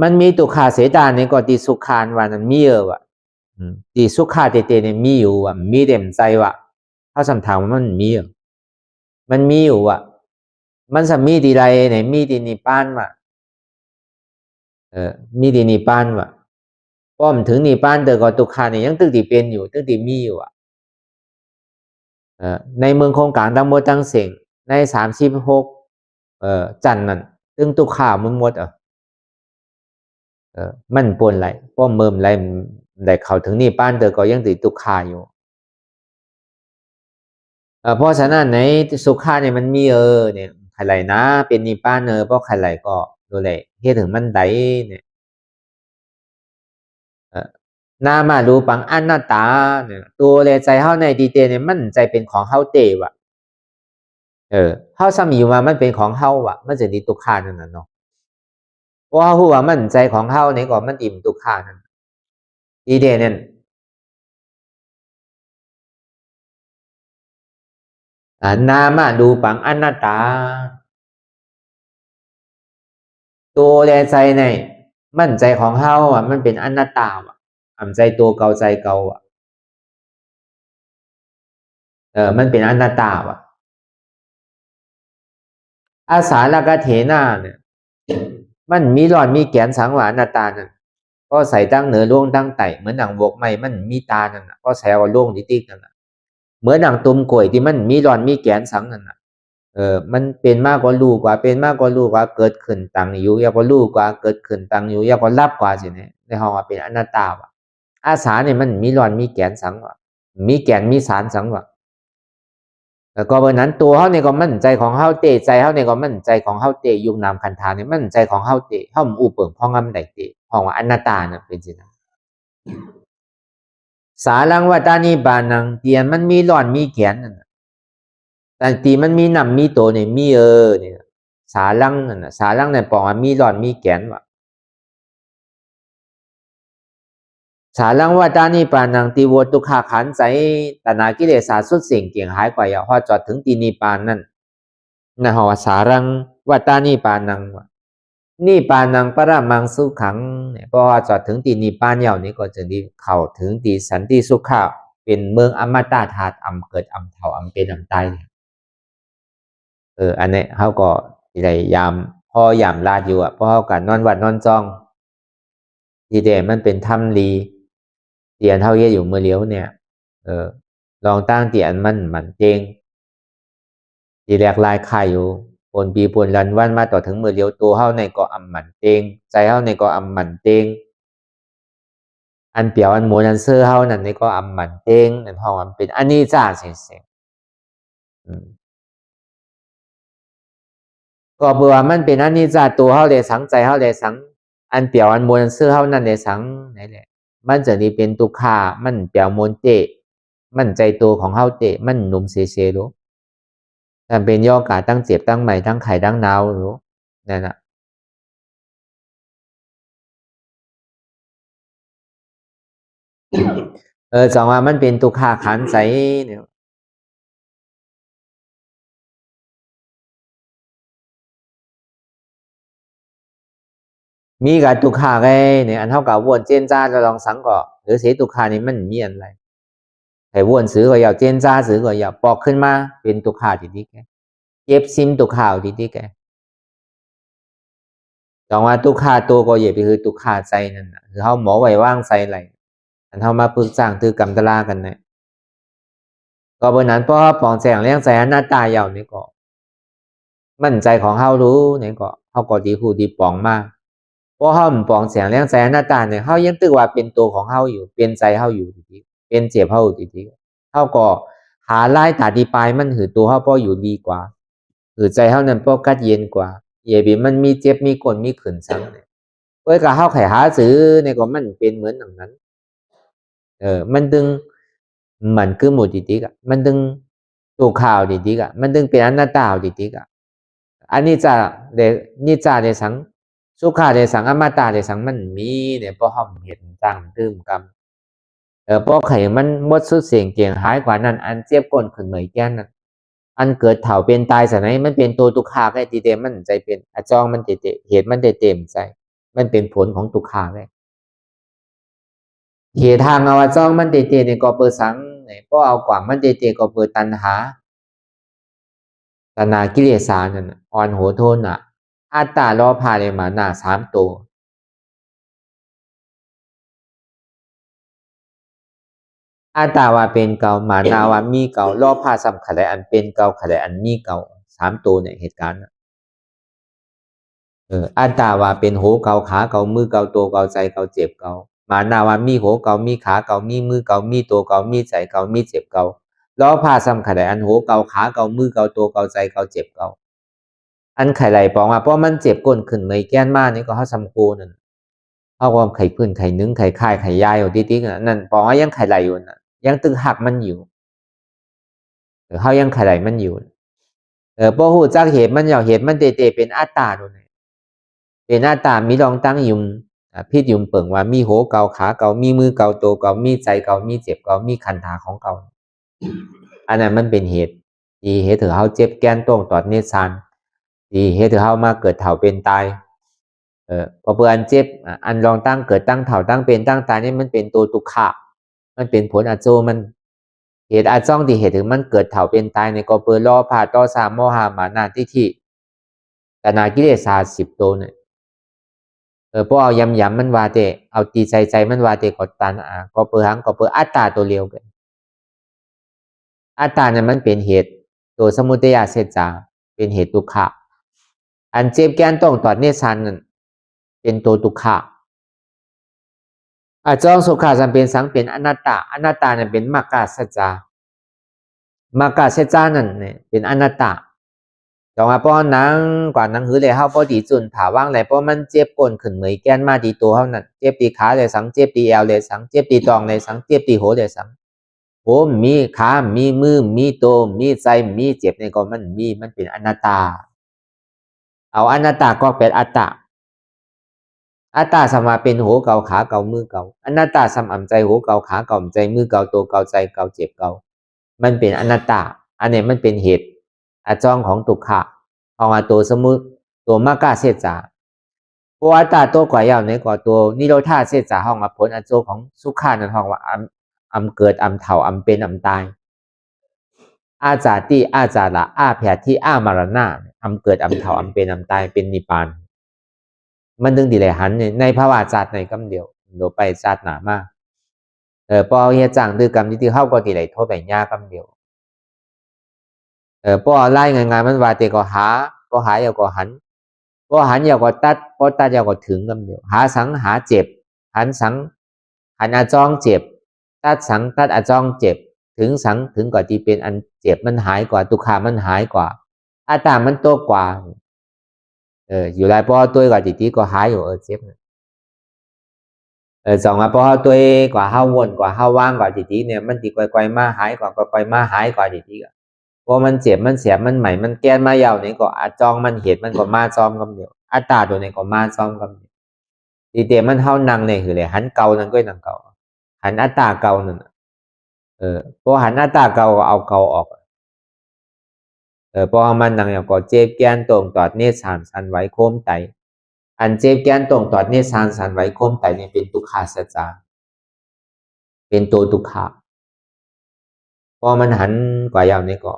มันมีตุขาเสดาเนี่ยก็ติสุขานว่านั้นมีติสุขาเตเนี่ยมีอยู่มีเต็มใจถ้าสำถามว่ามันมีมันมีอยู่มันสมีดีไรเนี่ยมีดีนิพานมีดีนิพานป้อมถึงนิพานแต่ก็ตุขาเนี่ยยังตึกติเป็นอยู่ตึกติมีอยู่ในเมืองโครงการทั้งหมดทั้งเสียงใน36จันนั่นตึงตุขามันหมดมันปนไรป้อมเมิมไรได้เข้าถึงนี่ป้านเตอก็ยังติดตุขาอยู่เพราะฉะนั้นในสุขาเนี่ยมันมีเนี่ยใครไหลนะเป็นนิป้านเพราะใครไหลก็ดูเลยเฮ็ดถึงมันได้เนี่ยนามารูปังอนัตตาเนี่ยตัวเลยใจเฮาในดีเตเนี่ยมันใจเป็นของเฮาเตเฮาซ้ำอยู่มามันเป็นของเฮามันจะดีตุขานั่นน่ะเนาะเพราะฮู้ว่ามันใจของเฮาเนี่ยก็มันอิ่มตุขานั่นดีเดเนี่ยนามาดูปังอนัตตาตัวแลใจในมั่นใจของเฮามันเป็นอนัตตาใจตัวเก่าใจเก่า มันเป็นอนัตตาวะอาสาลกเถนาเนี่ยมันมีหลอดมีแกนสังวาอนัตตานั่นก็ใส่ตั้งเหนือล่วงตั้งไต่เหมือนหนังวกไม่มันมีตานั่นก็แซวล่วงติ๊กนั่นเหมือนหนังตุ่มกล้วยที่มันมีหลอดมีแกนสังนั่นมันเป็นมากกว่ารู้กว่าเป็นมากกว่ารู้กว่าเกิดขึ้นตั้งอยู่อยากกว่ารู้กว่าเกิดขึ้นตั้งอยู่อยากกว่ารับกว่าสิเนี่ยในห้องว่าเป็นอนัตตาวะอาสาเนี่ยมันมีหลอดมีแกนสังวะมีแกนมีสารสังวะแล้วก็เพราะนั้นตัวเขาเนี่ยก็มั่นใจของเขาเตะใจเขาเนี่ยก็มั่นใจของเขาเตะยุงนามคันธาเนี่ยมั่นใจของเขาเตะเขาอุปเปิงพ้องงำใดเตะห้องว่าอนัตตาเนี่ยเป็นสินะสารังวัตานิบานังเตียนมันมีหลอนมีแขนนั่นแต่ตีมันมีนำมีโตเนี่ยมีเนี่ยสารังนั่นสารังเนี่ยบอกว่ามีหลอนมีแขนวะสารังวัตานิบานังตีวัวตุขาขันใจตนากิเลสาสุดเสียงเกี่ยงหายกว่าอย่าพอจอดถึงตีนิปานนั่นนะฮะสารังวัตานิปานังวะนิปานังปรมังสุขังเนี่ยพอจอดถึงตีนิปานเยาวนี้ก็จะได้เข้าถึงตีสันติสุขะเป็นเมืองอมตะธาตุอำเกิดอำเถาอำเป็นอำตายเนี่ยอันนี้เขาก็ได้ยามพ่อยามลาดอยู่พ่อเขากันนอนวัดนอนจ้องทีเดียมันเป็นถ้ำลีเตียนเท่าเยอยู่เมื่อเลี้ยวเนี่ยลองตั้งเตียนมันเจงทีแรกลายไข่อยู่ปนปีปนรันวันมาต่อถึงเมื่อเลี้ยวตัวเข้าในก็อำหมันเตงใจเข้าในก็อำหมันเตงอันเปียวอันหมูอันเสื้อเข้านั่นในก็อำหมันเตงนั่นห้องมันเป็นอันนี้จ้าเสียงก็เบื่อมันเป็นอันนี้จ้าตัวเข้าเลยสังใจเข้าเลยสังอันเปียวอันหมูอันเสื้อเข้านั่นเลยสังไหนแหละมันจะนี่เป็นตุขามันเปียวมนเตะมันใจตัวของเข้าเตะมันนุ่มเสียรู้แต่เป็นย่อกาตั้งเจ็บตั้งใหม่ตั้งไข่ตั้งนาวรู้นั่นน่ะจังว่ามันเป็นตุขาขันใจเนี่ยมีกับตุขาไงเนี่ยอันเท่ากับวนเจนจ้าจะลองสังก่อหรือเสียตุขานี่มันมีอะไรไอ้วนซื้อก็อยากเจนจ้าซื้อก็อยากปอกขึ้นมาเป็นตุขาทีนี้แกเย็บซิมตุขาทีนี้แกจังว่าตุขาตัวก็เย็บไปคือตุขาใจนั่นนะคือเขาหมอไว้ว่างใจอะไรอันเท่ามาปรึกษาคือกรรมตลากันเนี่ยก็บนนั้นเพราะปองแสงเลี้ยงใจหน้าตายาวนี่ก็มั่นใจของเขารู้เนี่ยก็เขาก็ดีผู้ดีปองมากเพราะเขาปองแสงเลี้ยงใจหน้าตาเนี่ยเขายังตึกว่าเป็นตัวของเขาอยู่เป็นใจเขาอยู่ดีๆเป็นเจ็บเขาอยู่ดีๆเขาก็หาไล่ตาดีปลายมันหือตัวเขาป้ออยู่ดีกว่าหือใจเขานั้นป้อกัดเย็นกว่าเย่บีมันมีเจ็บมีกลมีขืนซ้ำเนี่ยเว้ยกับเขาไขหาซื้อเนี่ยก็มันเป็นเหมือนอย่างนั้นมันดึงมันคือหมดดีๆอ่ะมันดึงตัวข่าวดีๆอ่ะมันดึงเป็นอนัตตาดีๆอ่ะอันนี้จะเดนี่จะเดสังสุขาเดสังอมตะเดสังมันมีเนี่ยเพราะเขาเห็นตั้งตื้มกรรมเพราะไข่มันหมดสุดเสียงเกียงหายกว่านั้นอันเจ็บก้นขึ้นเหมยแก่นนั้นอันเกิดเถาเป็นตายสไหนมันเป็นตัวตุขาไงตีเตมันใจเป็นอจองมันเตะเหตุมันเต็มใจมันเป็นผลของตุขาไงเหตุทางเอาจองมันเตะเนี่ยก็เปิดสังเนี่ยเพราะเอากว่ามันเตะก็เปิดตัณหาตนากิเลสานั่นอ่อนโหโทนอ่ะอัตตาล้อพาเลยมาหน้า3 ตัวอัตตาว่าเป็นเก่ามานาว่ามีเก่าล้อพาซ้ำขะไดอันเป็นเก่าขะไดอันมีเก่า3 ตัวเนี่ยเหตุการณ์อัตตาว่าเป็นโหเก่าขาเก่ามือเก่าตัวเก่าใจเก่าเจ็บเก่ามานาว่ามีโหเก่ามีขาเก่ามีมือเก่ามีตัวเก่ามีใจเก่ามีเจ็บเก่าล้อพาซ้ำขะไดอันโหเก่าขาเก่ามือเก่าตัวเก่าใจเก่าเจ็บเก่าอันไข่ไหลปองมาเพราะมันเจ็บก้นขึ้นในแก้นมากนี่ก็เขาซ้ำโกนั่นเขาความไข่พื้นไข่นึ่งไข่ค่ายไข่ยายอยู่ติ๊กๆนั่นปองว่ายังไข่ไหลอยู่น่ะยังตึงหักมันอยู่เขายังไข่ไหลมันอยู่เพราะหูจักเหตุมันเหตุมันเตะเป็นอัตตาดูนี่เป็นอัตตามีรองตั้งยุมพิษยุมเปิงว่ามีโหเก่าขาเก่ามีมือเก่าตัวเก่ามีใจเก่ามีเจ็บเก่ามีคันธาของเก่าอันนั้นมันเป็นเหตุที่เหตุถือเขาเจ็บแก้นต้งตอดเนซานที่เหตุถือเขามาเกิดเถ่าเป็นตายพอเพื่อนเจ็บอันรองตั้งเกิดตั้งเถ่าตั้งเป็นตั้งตายนี่มันเป็นตัวตุขะมันเป็นผลอโจมัน เหตุอาจ้องที่เหตุถึงมันเกิดเถ่าเป็นตายในก็เปิดล้อผ่าต่อสามโมหามานาทิฏฐิตนากิเลส10ตัวเนี่ยพวกเอายำมันวาเตเอาตีใจมันวาเตก็ตันก็เปิดหังก็เปิดอัตตาตัวเร็วกันอัตตาเนี่ยมันเป็นเหตุตัวสมุทัยเสจาเป็นเหตุทุกขะอันเจ็บแกนต้องตอดเนสันนั่นเป็นตัวทุกขะอาจองสุขาสัมเป็นสังเป็นอนัตตาอนัตตาเนี่ยเป็นมากาสัจจามากาสัจจานั่นเนี่ยเป็นอนัตตาจองว่าป้อนนังกว่านังหือเลยเฮาพอดีจุนถาว่างเลยเพราะมันเจ็บก้นขึ้นเหมยแกนมาดีตัวเฮานั่นเจ็บตีขาเลยสังเจ็บตีแอวเลยสังเจ็บตีตองเลยสังเจ็บตีโหเลยสังโหมีขามีมือมีโตมีใจมีเจ็บในก็มันเป็นอนัตตาเอาอนัตตาก็เป็นอัตตาอัตตาสมาเป็นโหเกาขาเกามือเกาอนัตตาสมอ่ำใจโหเกาขาเกาใจมือเกาตัวเกาใจเกาเจ็บเกามันเป็นอนัตตาอันนี้มันเป็นเหตุอาจองของตุกขะเอามาตัวสมุตัวมากาเสจาตัวอัตตาตัวกว่ายาวในกว่าตัวนิโรธาเสจาห้องมาผลอันโจของสุขานั่นห้องว่าอำเกิดอำเถ่าอำเป็นอำตายอาจาติอาจาระอาแผดที่อามารณะอำเกิดอำเถ่าอำเป็นอำตายเป็นนิพพานมันดึงดีเลยหันในภาวะจัดในกำเดียวโดไปจัดหนามากพอเฮียจังดื้อกรรมที่เข้าก็ดีเลยโทษไปยากกำเดียวพอไล่งานมันว่าเตก็หาอย่าก็หันก็หันอย่าก็ตัดก็ตัดอย่าก็ถึงกำเดียวหาสังหาเจ็บหันสังหันอาจ้องเจ็บตัดสังตัดอาจ้องเจ็บถึงสังถึงกว่าที่เป็นอันเจ็บมันหายกว่าตุขามันหายกว่าอาตามันโตกว่าอยู่ไรพอตัวกว่าที่ก็หายอยู่เจ็บสองมาพอตัวกว่าห้าวนกว่าห้าว่างกว่าที่เนี่ยมันตีไกวๆมาหายกว่าไกวๆมาหายกว่าที่ก็พอมันเจ็บมันเสียมันใหม่มันแก้นมายาวนี่ก็อาจองมันเหตุมันก็มาซ้อมกำเดียวอัตตาตัวนี้ก็มาซ้อมกำเดียวทีเดียวมันเท่านังเนี่ยคือเลยหันเก่านั่นก็นังเก่าหันอัตตาเก่านั่นพอหันอัตตาเก่าเอาเก่าออกพอมันนังอย่างก็เจ็บแก้นตรงตอดเนสานสันไว้โค้มไตอันเจ็บแก้นตรงตอดเนสานสันไว้โค้มไตเนี่ยเป็นทุกขาสัจจาเป็นตัวทุกขะพอมันหันกว่ายาวนี่ก็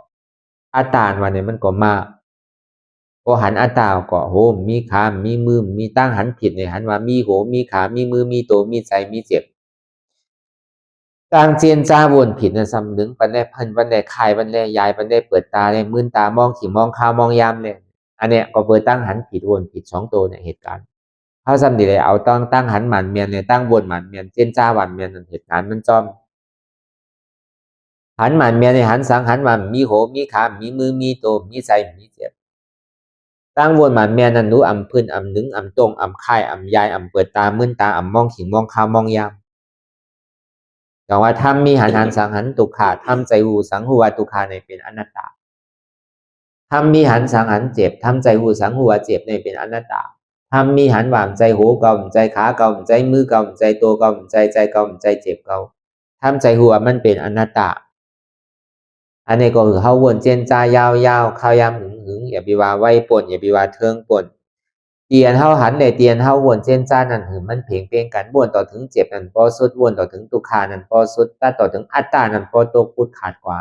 อัตตาวันนี้มันก็มาพอหันอัตตาก็โหมีขามีมือมีตั้งหันผิดเนี่ยหันว่ามีโหมีขามีมือมีโตมีใจมีเจ็บตั้งเจียนจ้าวนผิดนะซ้ำนึงปันได้พันปันได้คายปันได้ยายปันได้เปิดตาได้มื่นตามองขี่มองข้าวมองยามเนี่ยอันเนี้ยก็เปิดตั้งหันผิดวนผิด2ตัวเนี่ยเหตุการณ์เขาซ้ำดีเลยเอาตั้งหันหมันเมียนเนี่ยตั้งวนหมันเมียนเจียนจ้าวันเมียนเหตุการณ์มันจอมหันหมันเมียนในหันสังหันมันมีโหมีขามีมือมีโตมีใจมีเจ็บตั้งวนหมันเมียนนั้นรู้พื้นนึงตรงค่ายยายเปิดตามื่นตามองขิงมองข้าวมองยามแต่ว่าถ้ามีหันสังหันตุขาทำใจหูสังหัวตุขาในเป็นอนัตตาถ้ามีหันสังหันเจ็บทำใจหูสังหัวเจ็บในเป็นอนัตตาถ้ามีหันหวามใจหูเก่าใจขาเก่าใจมือเก่าใจตัวเก่าใจเก่าใจเจ็บเก่าทำใจหัวมันเป็นอนัตตาอันนี้ก็คือเขาวนเจนจายาวๆข้าวยำหึงอย่าไปว่าไว้ป่นอย่าไปว่าเทิงป่นเตียนเฮาหันเลยเตียนเฮาวนเจนจ้านั่นหือมันเพ่งเพ่งกันวนต่อถึงเจ็บนั่นพอสุดวนต่อถึงตุขานั่นพอสุดตัดต่อถึงอัตตานั่นพอตกพูดขาดกว่า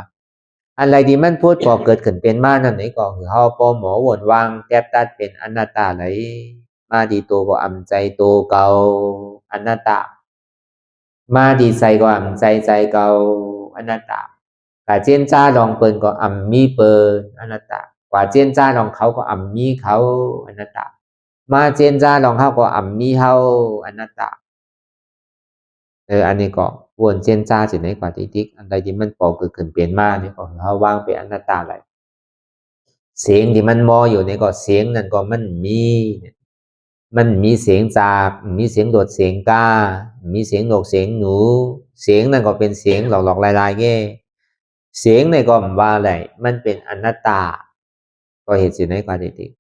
อะไรที่มันพูดพอเกิดขึ้นเป็นมานั่นนี่ก็คือเฮาพอหมอวนวางแทบตัดเป็นอนัตตาไหลมาดีตัวก็อำใจโตเก่าอนัตตามาดีใจก็อำใจเก่าอนัตตากว่าเจนจ้าลองเปินก็มีเปินอนัตตากว่าเจนจ้าลองเขาก็มีเขาอนัตตามาเจนจ้าลองเขาก็มีเขาอนัตตาอันนี้ก็วนเจนจ้าสิไหนกว่าติ๊กอันใดที่มันปอเกิดขึ้นเปลี่ยนมานี่ก็เขาวางเป็นอนัตตาอะไรเสียงที่มันมออยู่นี่ก็เสียงนั่นก็มันมีเสียงจากมีเสียงโดดเสียงกามีเสียงนกเสียงหนูเสียงนั่นก็เป็นเสียงหลอกๆลายๆแง่เสียงในก็ว่าอะไรมันเป็นอนัตตาก็เหตุสิในกว่าติ๊ก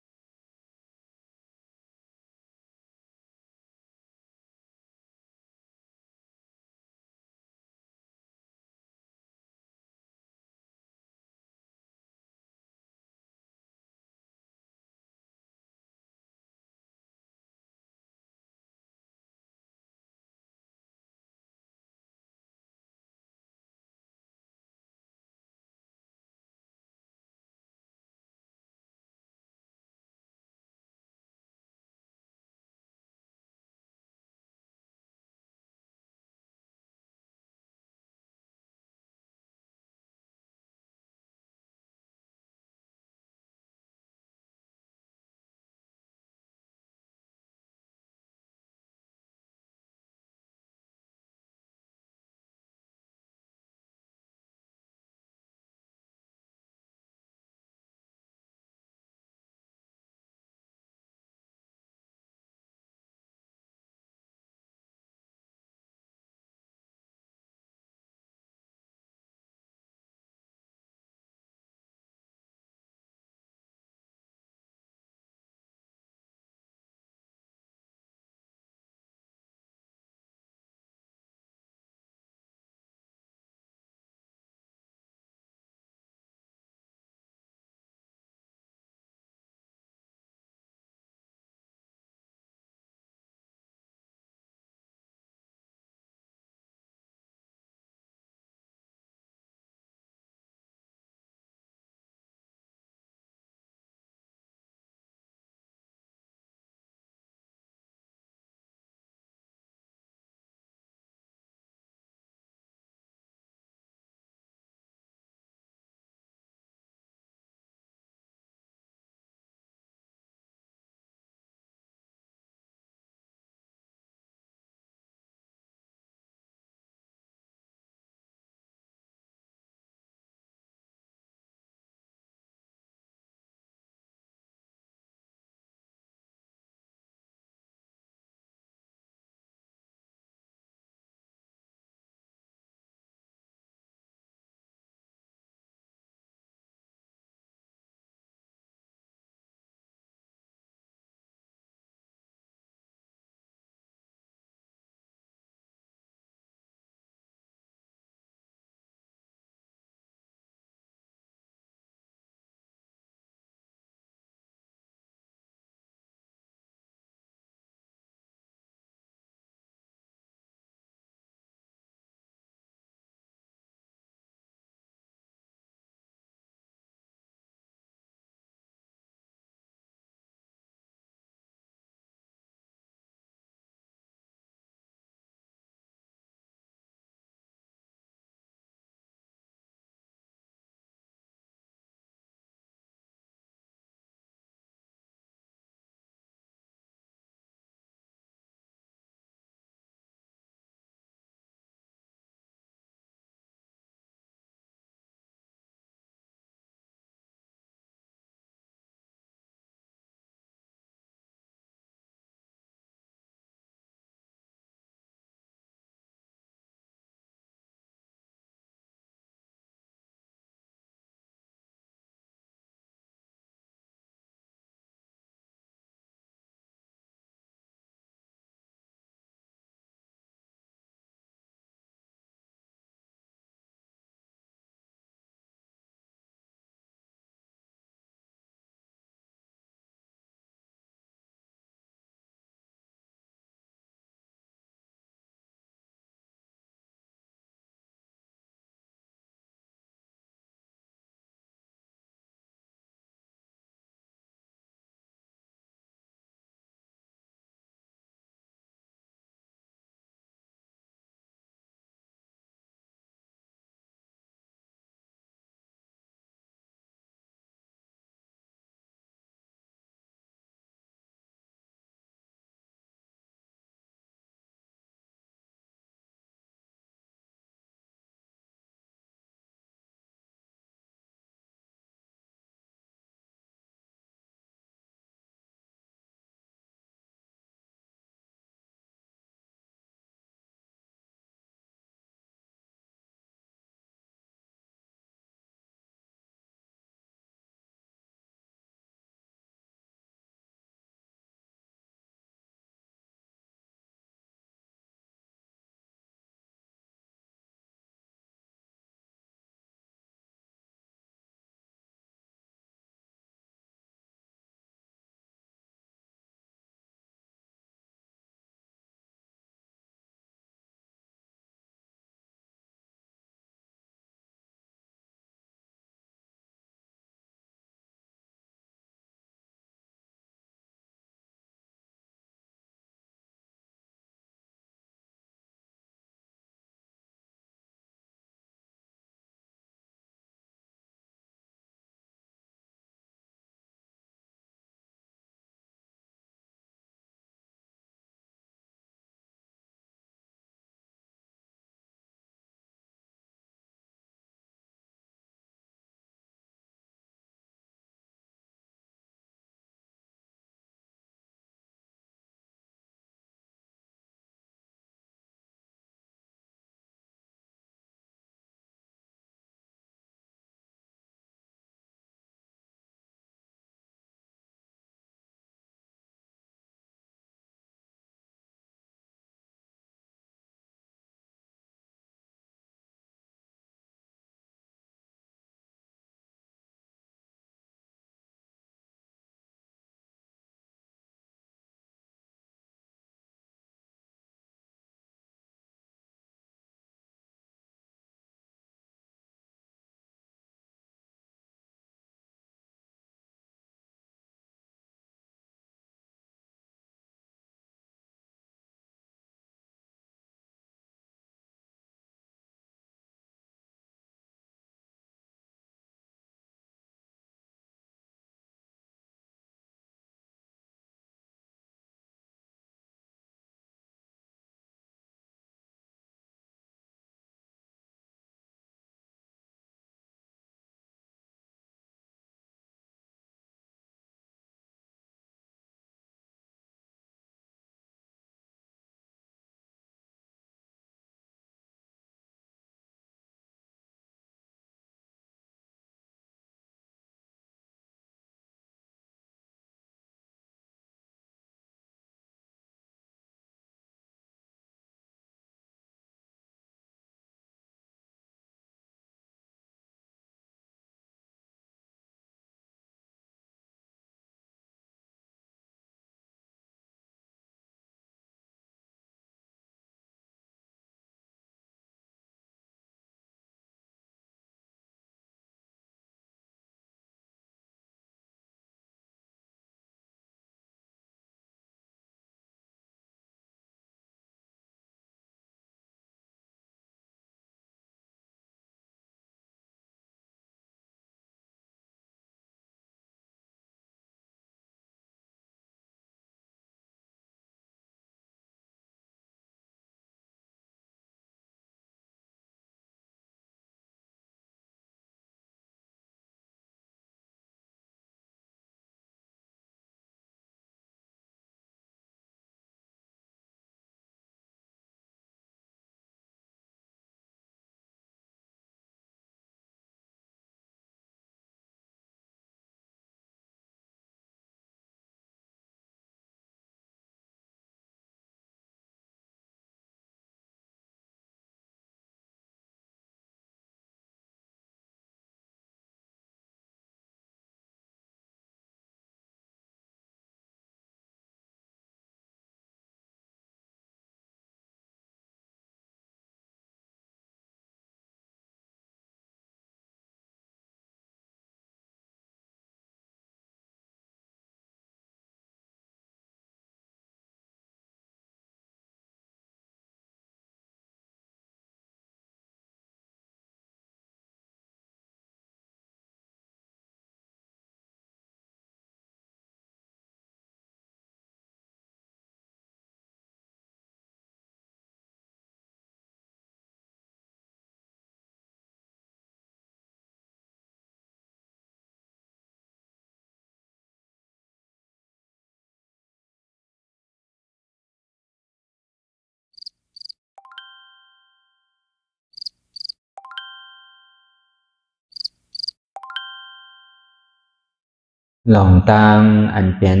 หลองตางอันเป็น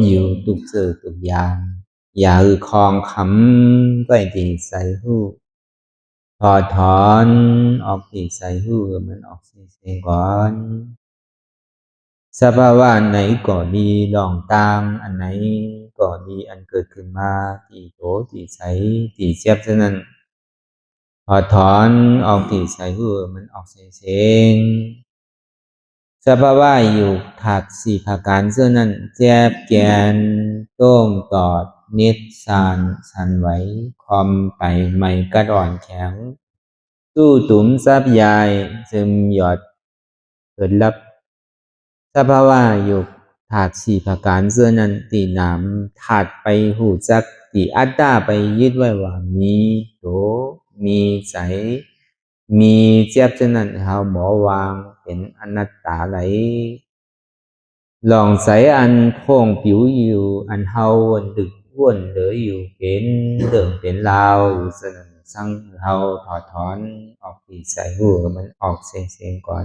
อยู่ทุกสื่อทุกอย่างอย่าคลองคำไว้ที่ใส่หูถอดถอนออกที่ใส่หูมันออกเสียงก่อนสภาวะไหนก็ดีหลองตางอันไหนก็ดีอันเกิดขึ้นมาที่โตที่ใสที่เสียบฉะนั้นถอดถอนออกที่ใส่หูมันออกเสียงสภาวะอยู่ถักสี่ประการเสื้อนั้นแจบแกนโต้งตอดนิดสานสันไหวคอมไปไม่กระดอนแข็งสู้ตุ่มซับยายซึมหยอดเกิดลับสภาวะอยู่ถักสี่ประการเสื้อนั้นตีหนามถัดไปหูจักตีอัตตาไปยึดไว้ว่ามีโตมีใจมีเจ็บฉะนั้นเฮาหมอวางเป็นอนัตตาไหลลองใส่อันโค้งผิวอยู่อันเฮาวนดึกวนเหลืออยู่เป็นเรื่องเป็นราวอยู่สนั่นสั่งเฮาถอดถอนออกที่ใส่หูมันออกเสียงก่อน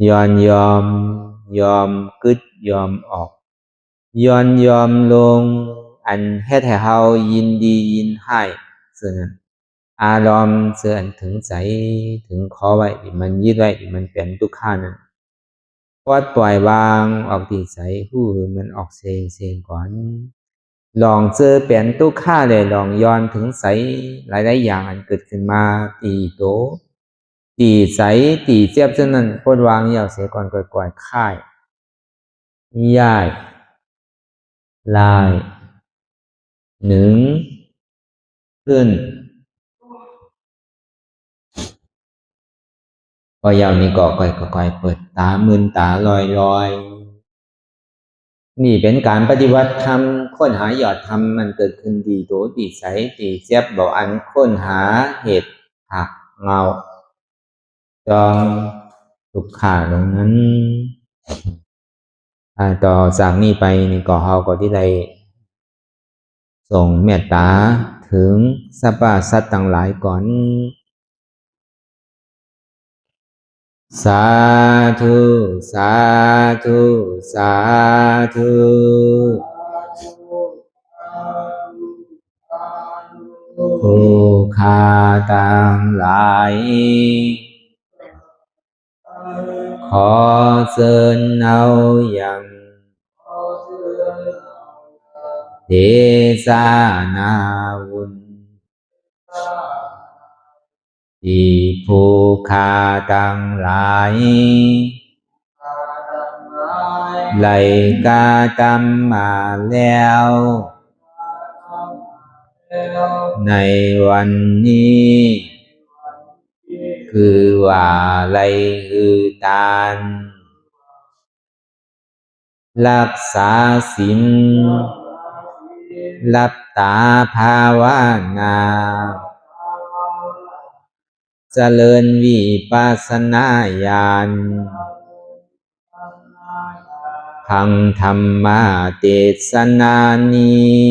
ยอมกึดยอมออกยอมลงอันเฮ็ดให้เฮายินดียินให้ส่วนนั้นอารมณ์เสื่อถึงใจถึงขอไว้มันยึดไว้มันเป็นทุกขานั้นปล่อยวางออกที่ใจหูมันออกเสียงก่อนลองเจอเป็นทุกขาเลยลองย้อนถึงใสหลายๆอย่างอันเกิดขึ้นมาตีโตตีใสตีเจ็บฉะนั้นปลดวางยาวเสียก่อนก่อยๆค่ายย่ายลายหนึ่งขึ้นพอยาวนี้ก็ค่อยเปิดตามึนตาลอยนี่เป็นการปฏิบัติธรรมค้นหายอดธรรมมันเกิดขึ้นดีโตดีใสดีเจ็บบอกอันค้นหาเหตุหักเงาจองทุกขาตรงนั้นต่อจากนี้ไปนี่ก็เฮาก็ที่ได้ส่งเมตตาถึงสรรพสัตว์ต่างหลายก่อนสาธุสาธุสาธุผู้ฆ่าต่างหลายขอเชิญเอาอย่างเทศนาวุญที่ผู้ฆ่าต่างหลายไหลกาตามมาแล้วในวันนี้คือว่าไหลอือตานรักษาศีลหลับตาภาวนาเจริญวิปัสสนาญาณพังธรรมเทศนานี้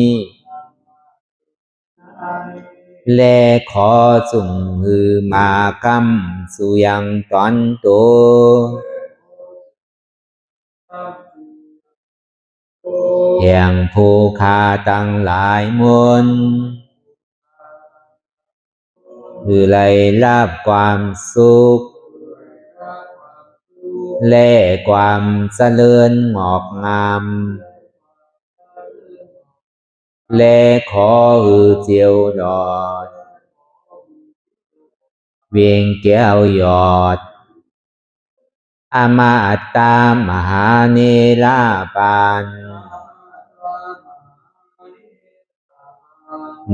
และขอสุงหือมากรรมสุยังตอนโตแห่งผู้ฆ่าตั้งหลายมนคือไล่ลาบความสุขและความเจริญงอกงามและขอหือเจียวดอดเวียงแก้วยอดอมาตามหาเนรปาน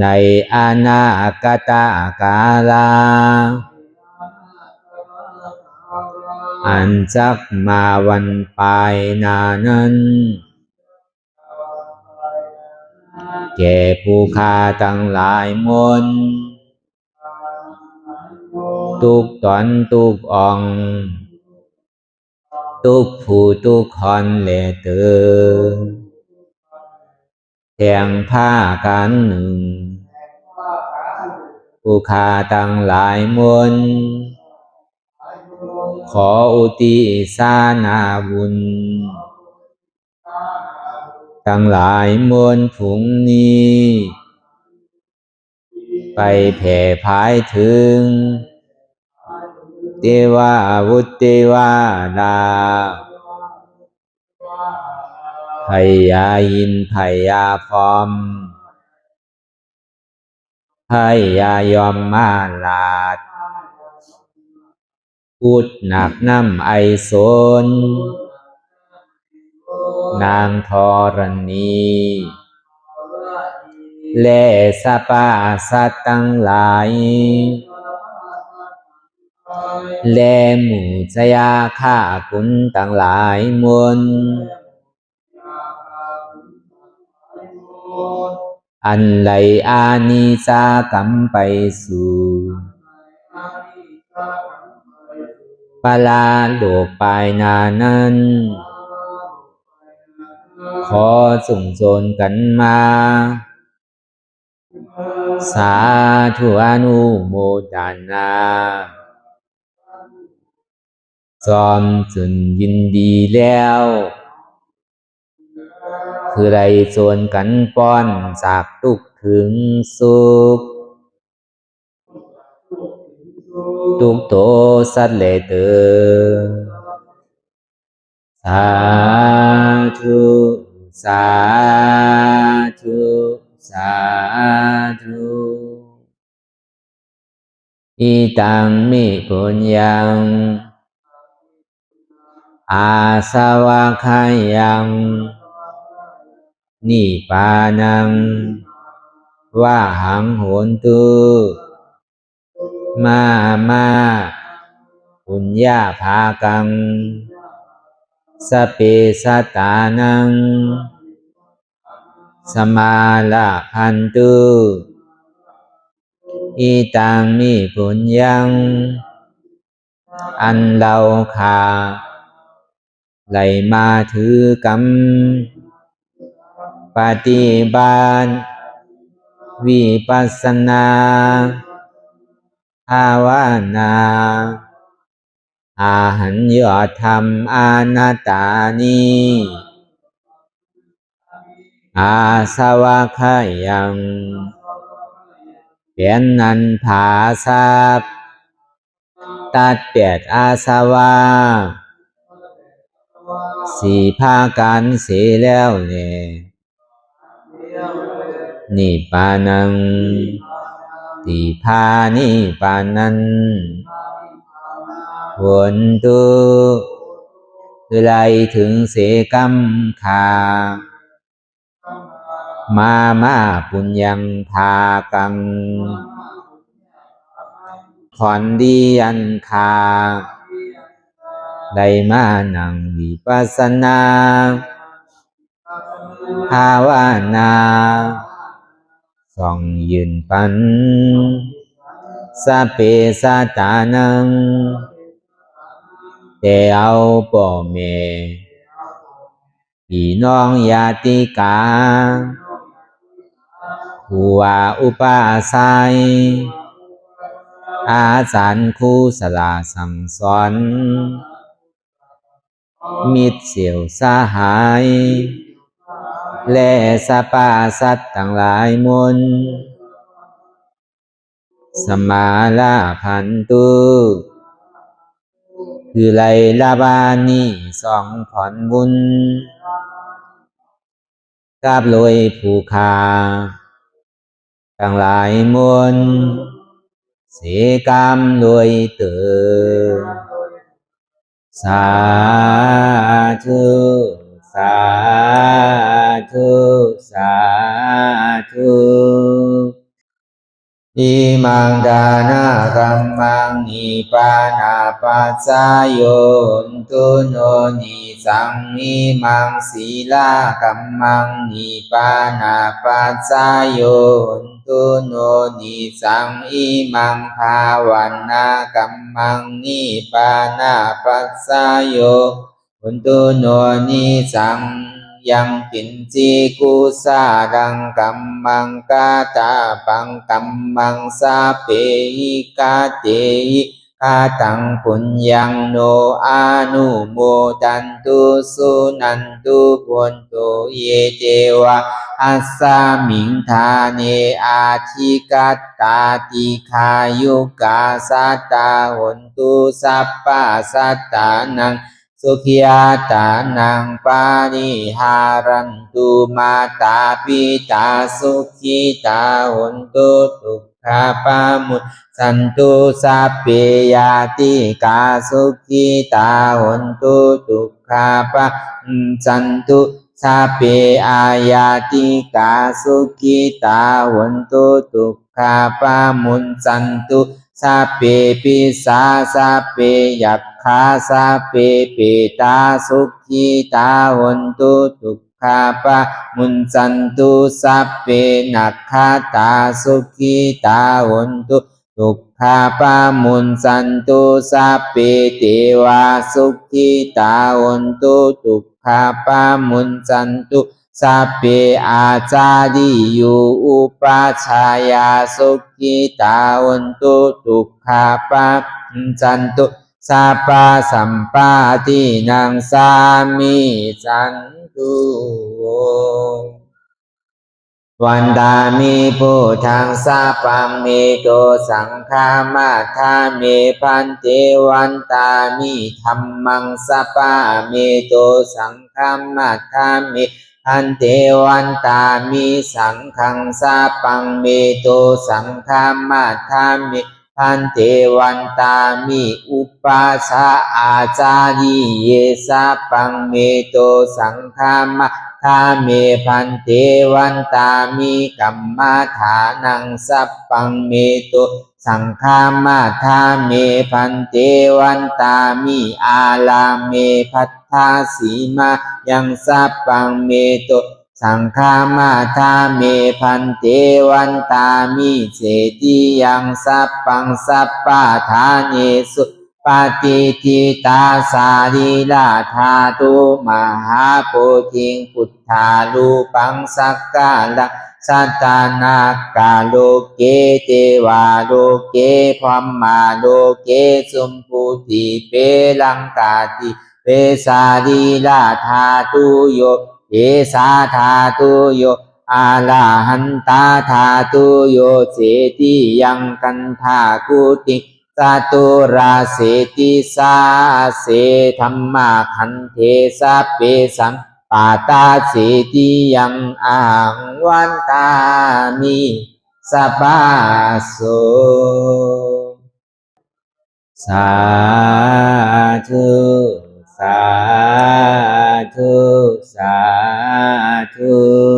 ในอนาคตกาลาอันจักมาวันปลายนานั้นแก่ผู้ฆ่าตั้งหลายมนทุกตอนทุกองทุกผู้ทุกคนและเตอแทงผ้ากันหนึ่งผู้ฆ่าตั้งหลายมน ขออุทิศนาบุญทั้งหลายมวลผุงนี้ไปแผ่พายถึงเทวาวุตเทวาดาพญาอินทร์พญาพรหมพญายมมาลาดพูดหนักน้ำไอโซนนางธรณีและสรรพสัตว์ทั้งหลายและหมู่ชยาข้าคุณทั้งหลายมวลอันไหลอานิสากรรมไปสู่ปลาโลกปลายนานั้นขอส่งโจรกันมาสาธุอนุโมทนาจอมจุนยินดีแล้วคือไรโจรกันป้อนจากทุกข์ถึงสุขทุกโตสัตว์เลเตอสาธุสาธุสาธุอิตังมิปุญญังอาสวะคายังนิพพานังวะหังโหนตุมาปุญญาภากังสเปสัตตานังสมาลาพันตุอิตังมิปุญญังอันเราขาไหลมาถือกรรมปฏิบัติวิปัสสนาภาวนาอาหันยอดธรรมอานาตานีอาสวะคายังเป็นนันผาทรัพย์ตัดเปียดอาสวะสี่ภากันเสียแล้วเนี่ยนิพพานังติพานิพพานันผลตุคือไรถึงเสกรรมขามาปุญญังภากังขอนดีอันคาได้มานังวิปัสสนาภาวนาส่องยืนปันสเปสัตตานังแต่เอาป่อแม่พี่น้องญาติกาผู้ว่าอุปาสัยอาจารย์ครูสลาสั่งสอนมิตรเสี่ยวสหายและสรรพสัตว์ทั้งหลายมวลสมาลาพันตุคือไลลาบานีสองผ่อนบุญกับลอยผู้คาทั้งหลายมวลเสกรรมลอยเติมสาธุสาธุสาธุอิมังดานากัมมังนิปานาปัสสายโยนตุโนนิสังอิมังศีลากัมมังนิปานาปัสสายโยนตุโนนิสังอิมังภาวันนากัมมังนิปานาปัสสายโยนตุโนนิสังยังกินจีกุสาดังกัมมังกาตาปังกัมมังสาเปหิกาเตหิ คาตังปุญญังโนอานุโมทันตุสุนันตุพุนตุเยเจวะอัสสามิงทาเนอาทิกัตตาติขายุกาสัตตาหนตุสัพพะสัตตานังสุขิยาตานังปานิหารันตุมาตาปิตาสุขิตาหนตุทุกขาปามุสันตุสัพเพยาติกาสุขิตาหนตุทุกขาปะสันตุสัพเพอายาติกาสุขิตาหนตุทุกขาปะมุนสันตุสัพเพปิสาสัพเพยัคฆาสัพเพเปตาสุขิตาหนตุทุกขาปะมุนสันตุสัพเพนัคขตาสุขิตาหนตุทุกขาปะมุนสันตุสัพเพเทวาสุขิตาหนตุทุกขาปะมุนสันตุสัพเพอาจาริยุอุปัชฌายาสุขิตาหนตุทุกขาปะมุนสันตุสัพพะสัมปาทินังสามิสันตุวันตามิพุทธังสัพพังเมโตสังฆามาทาเมพันเตวันตามิธัมมังสัพพะเมโตสังฆามาทาเมพันเตวันตามิสังฆังสัพพังเมโตสังฆามาทาเมพันเตวันตามิอุปัสสะอาจาริเยสัพพังเมโตสังฆามาทาเมพันเตวันตามิกัมมาฐานังสัพพังเมโตสังฆามาทาเมพันเตวันตามิอาลาเมพัทธาสีมายังสัพพังเมโตสังฆามาทาเมพันเตวันตามิเสติยังสัพพังสัพพะทาเนสุปฏิทิตาสาริลาธาตุมหาโพธิงพุทธาลูปังสักกาลังสัตตานากาโลเกเทวาโลเกพรหมาโลเกสุมพุติเปลังกาติเปสาริลาธาตุโยเอสาธาตุโยอาลาหันตาธาตุโยเสติยังกันธากุติสตุราเสติสาเสธัมมาคันเทสะเปสังปาตาเสติยังอังวันตามิสัพพะโสสาธุสาธุสาธุ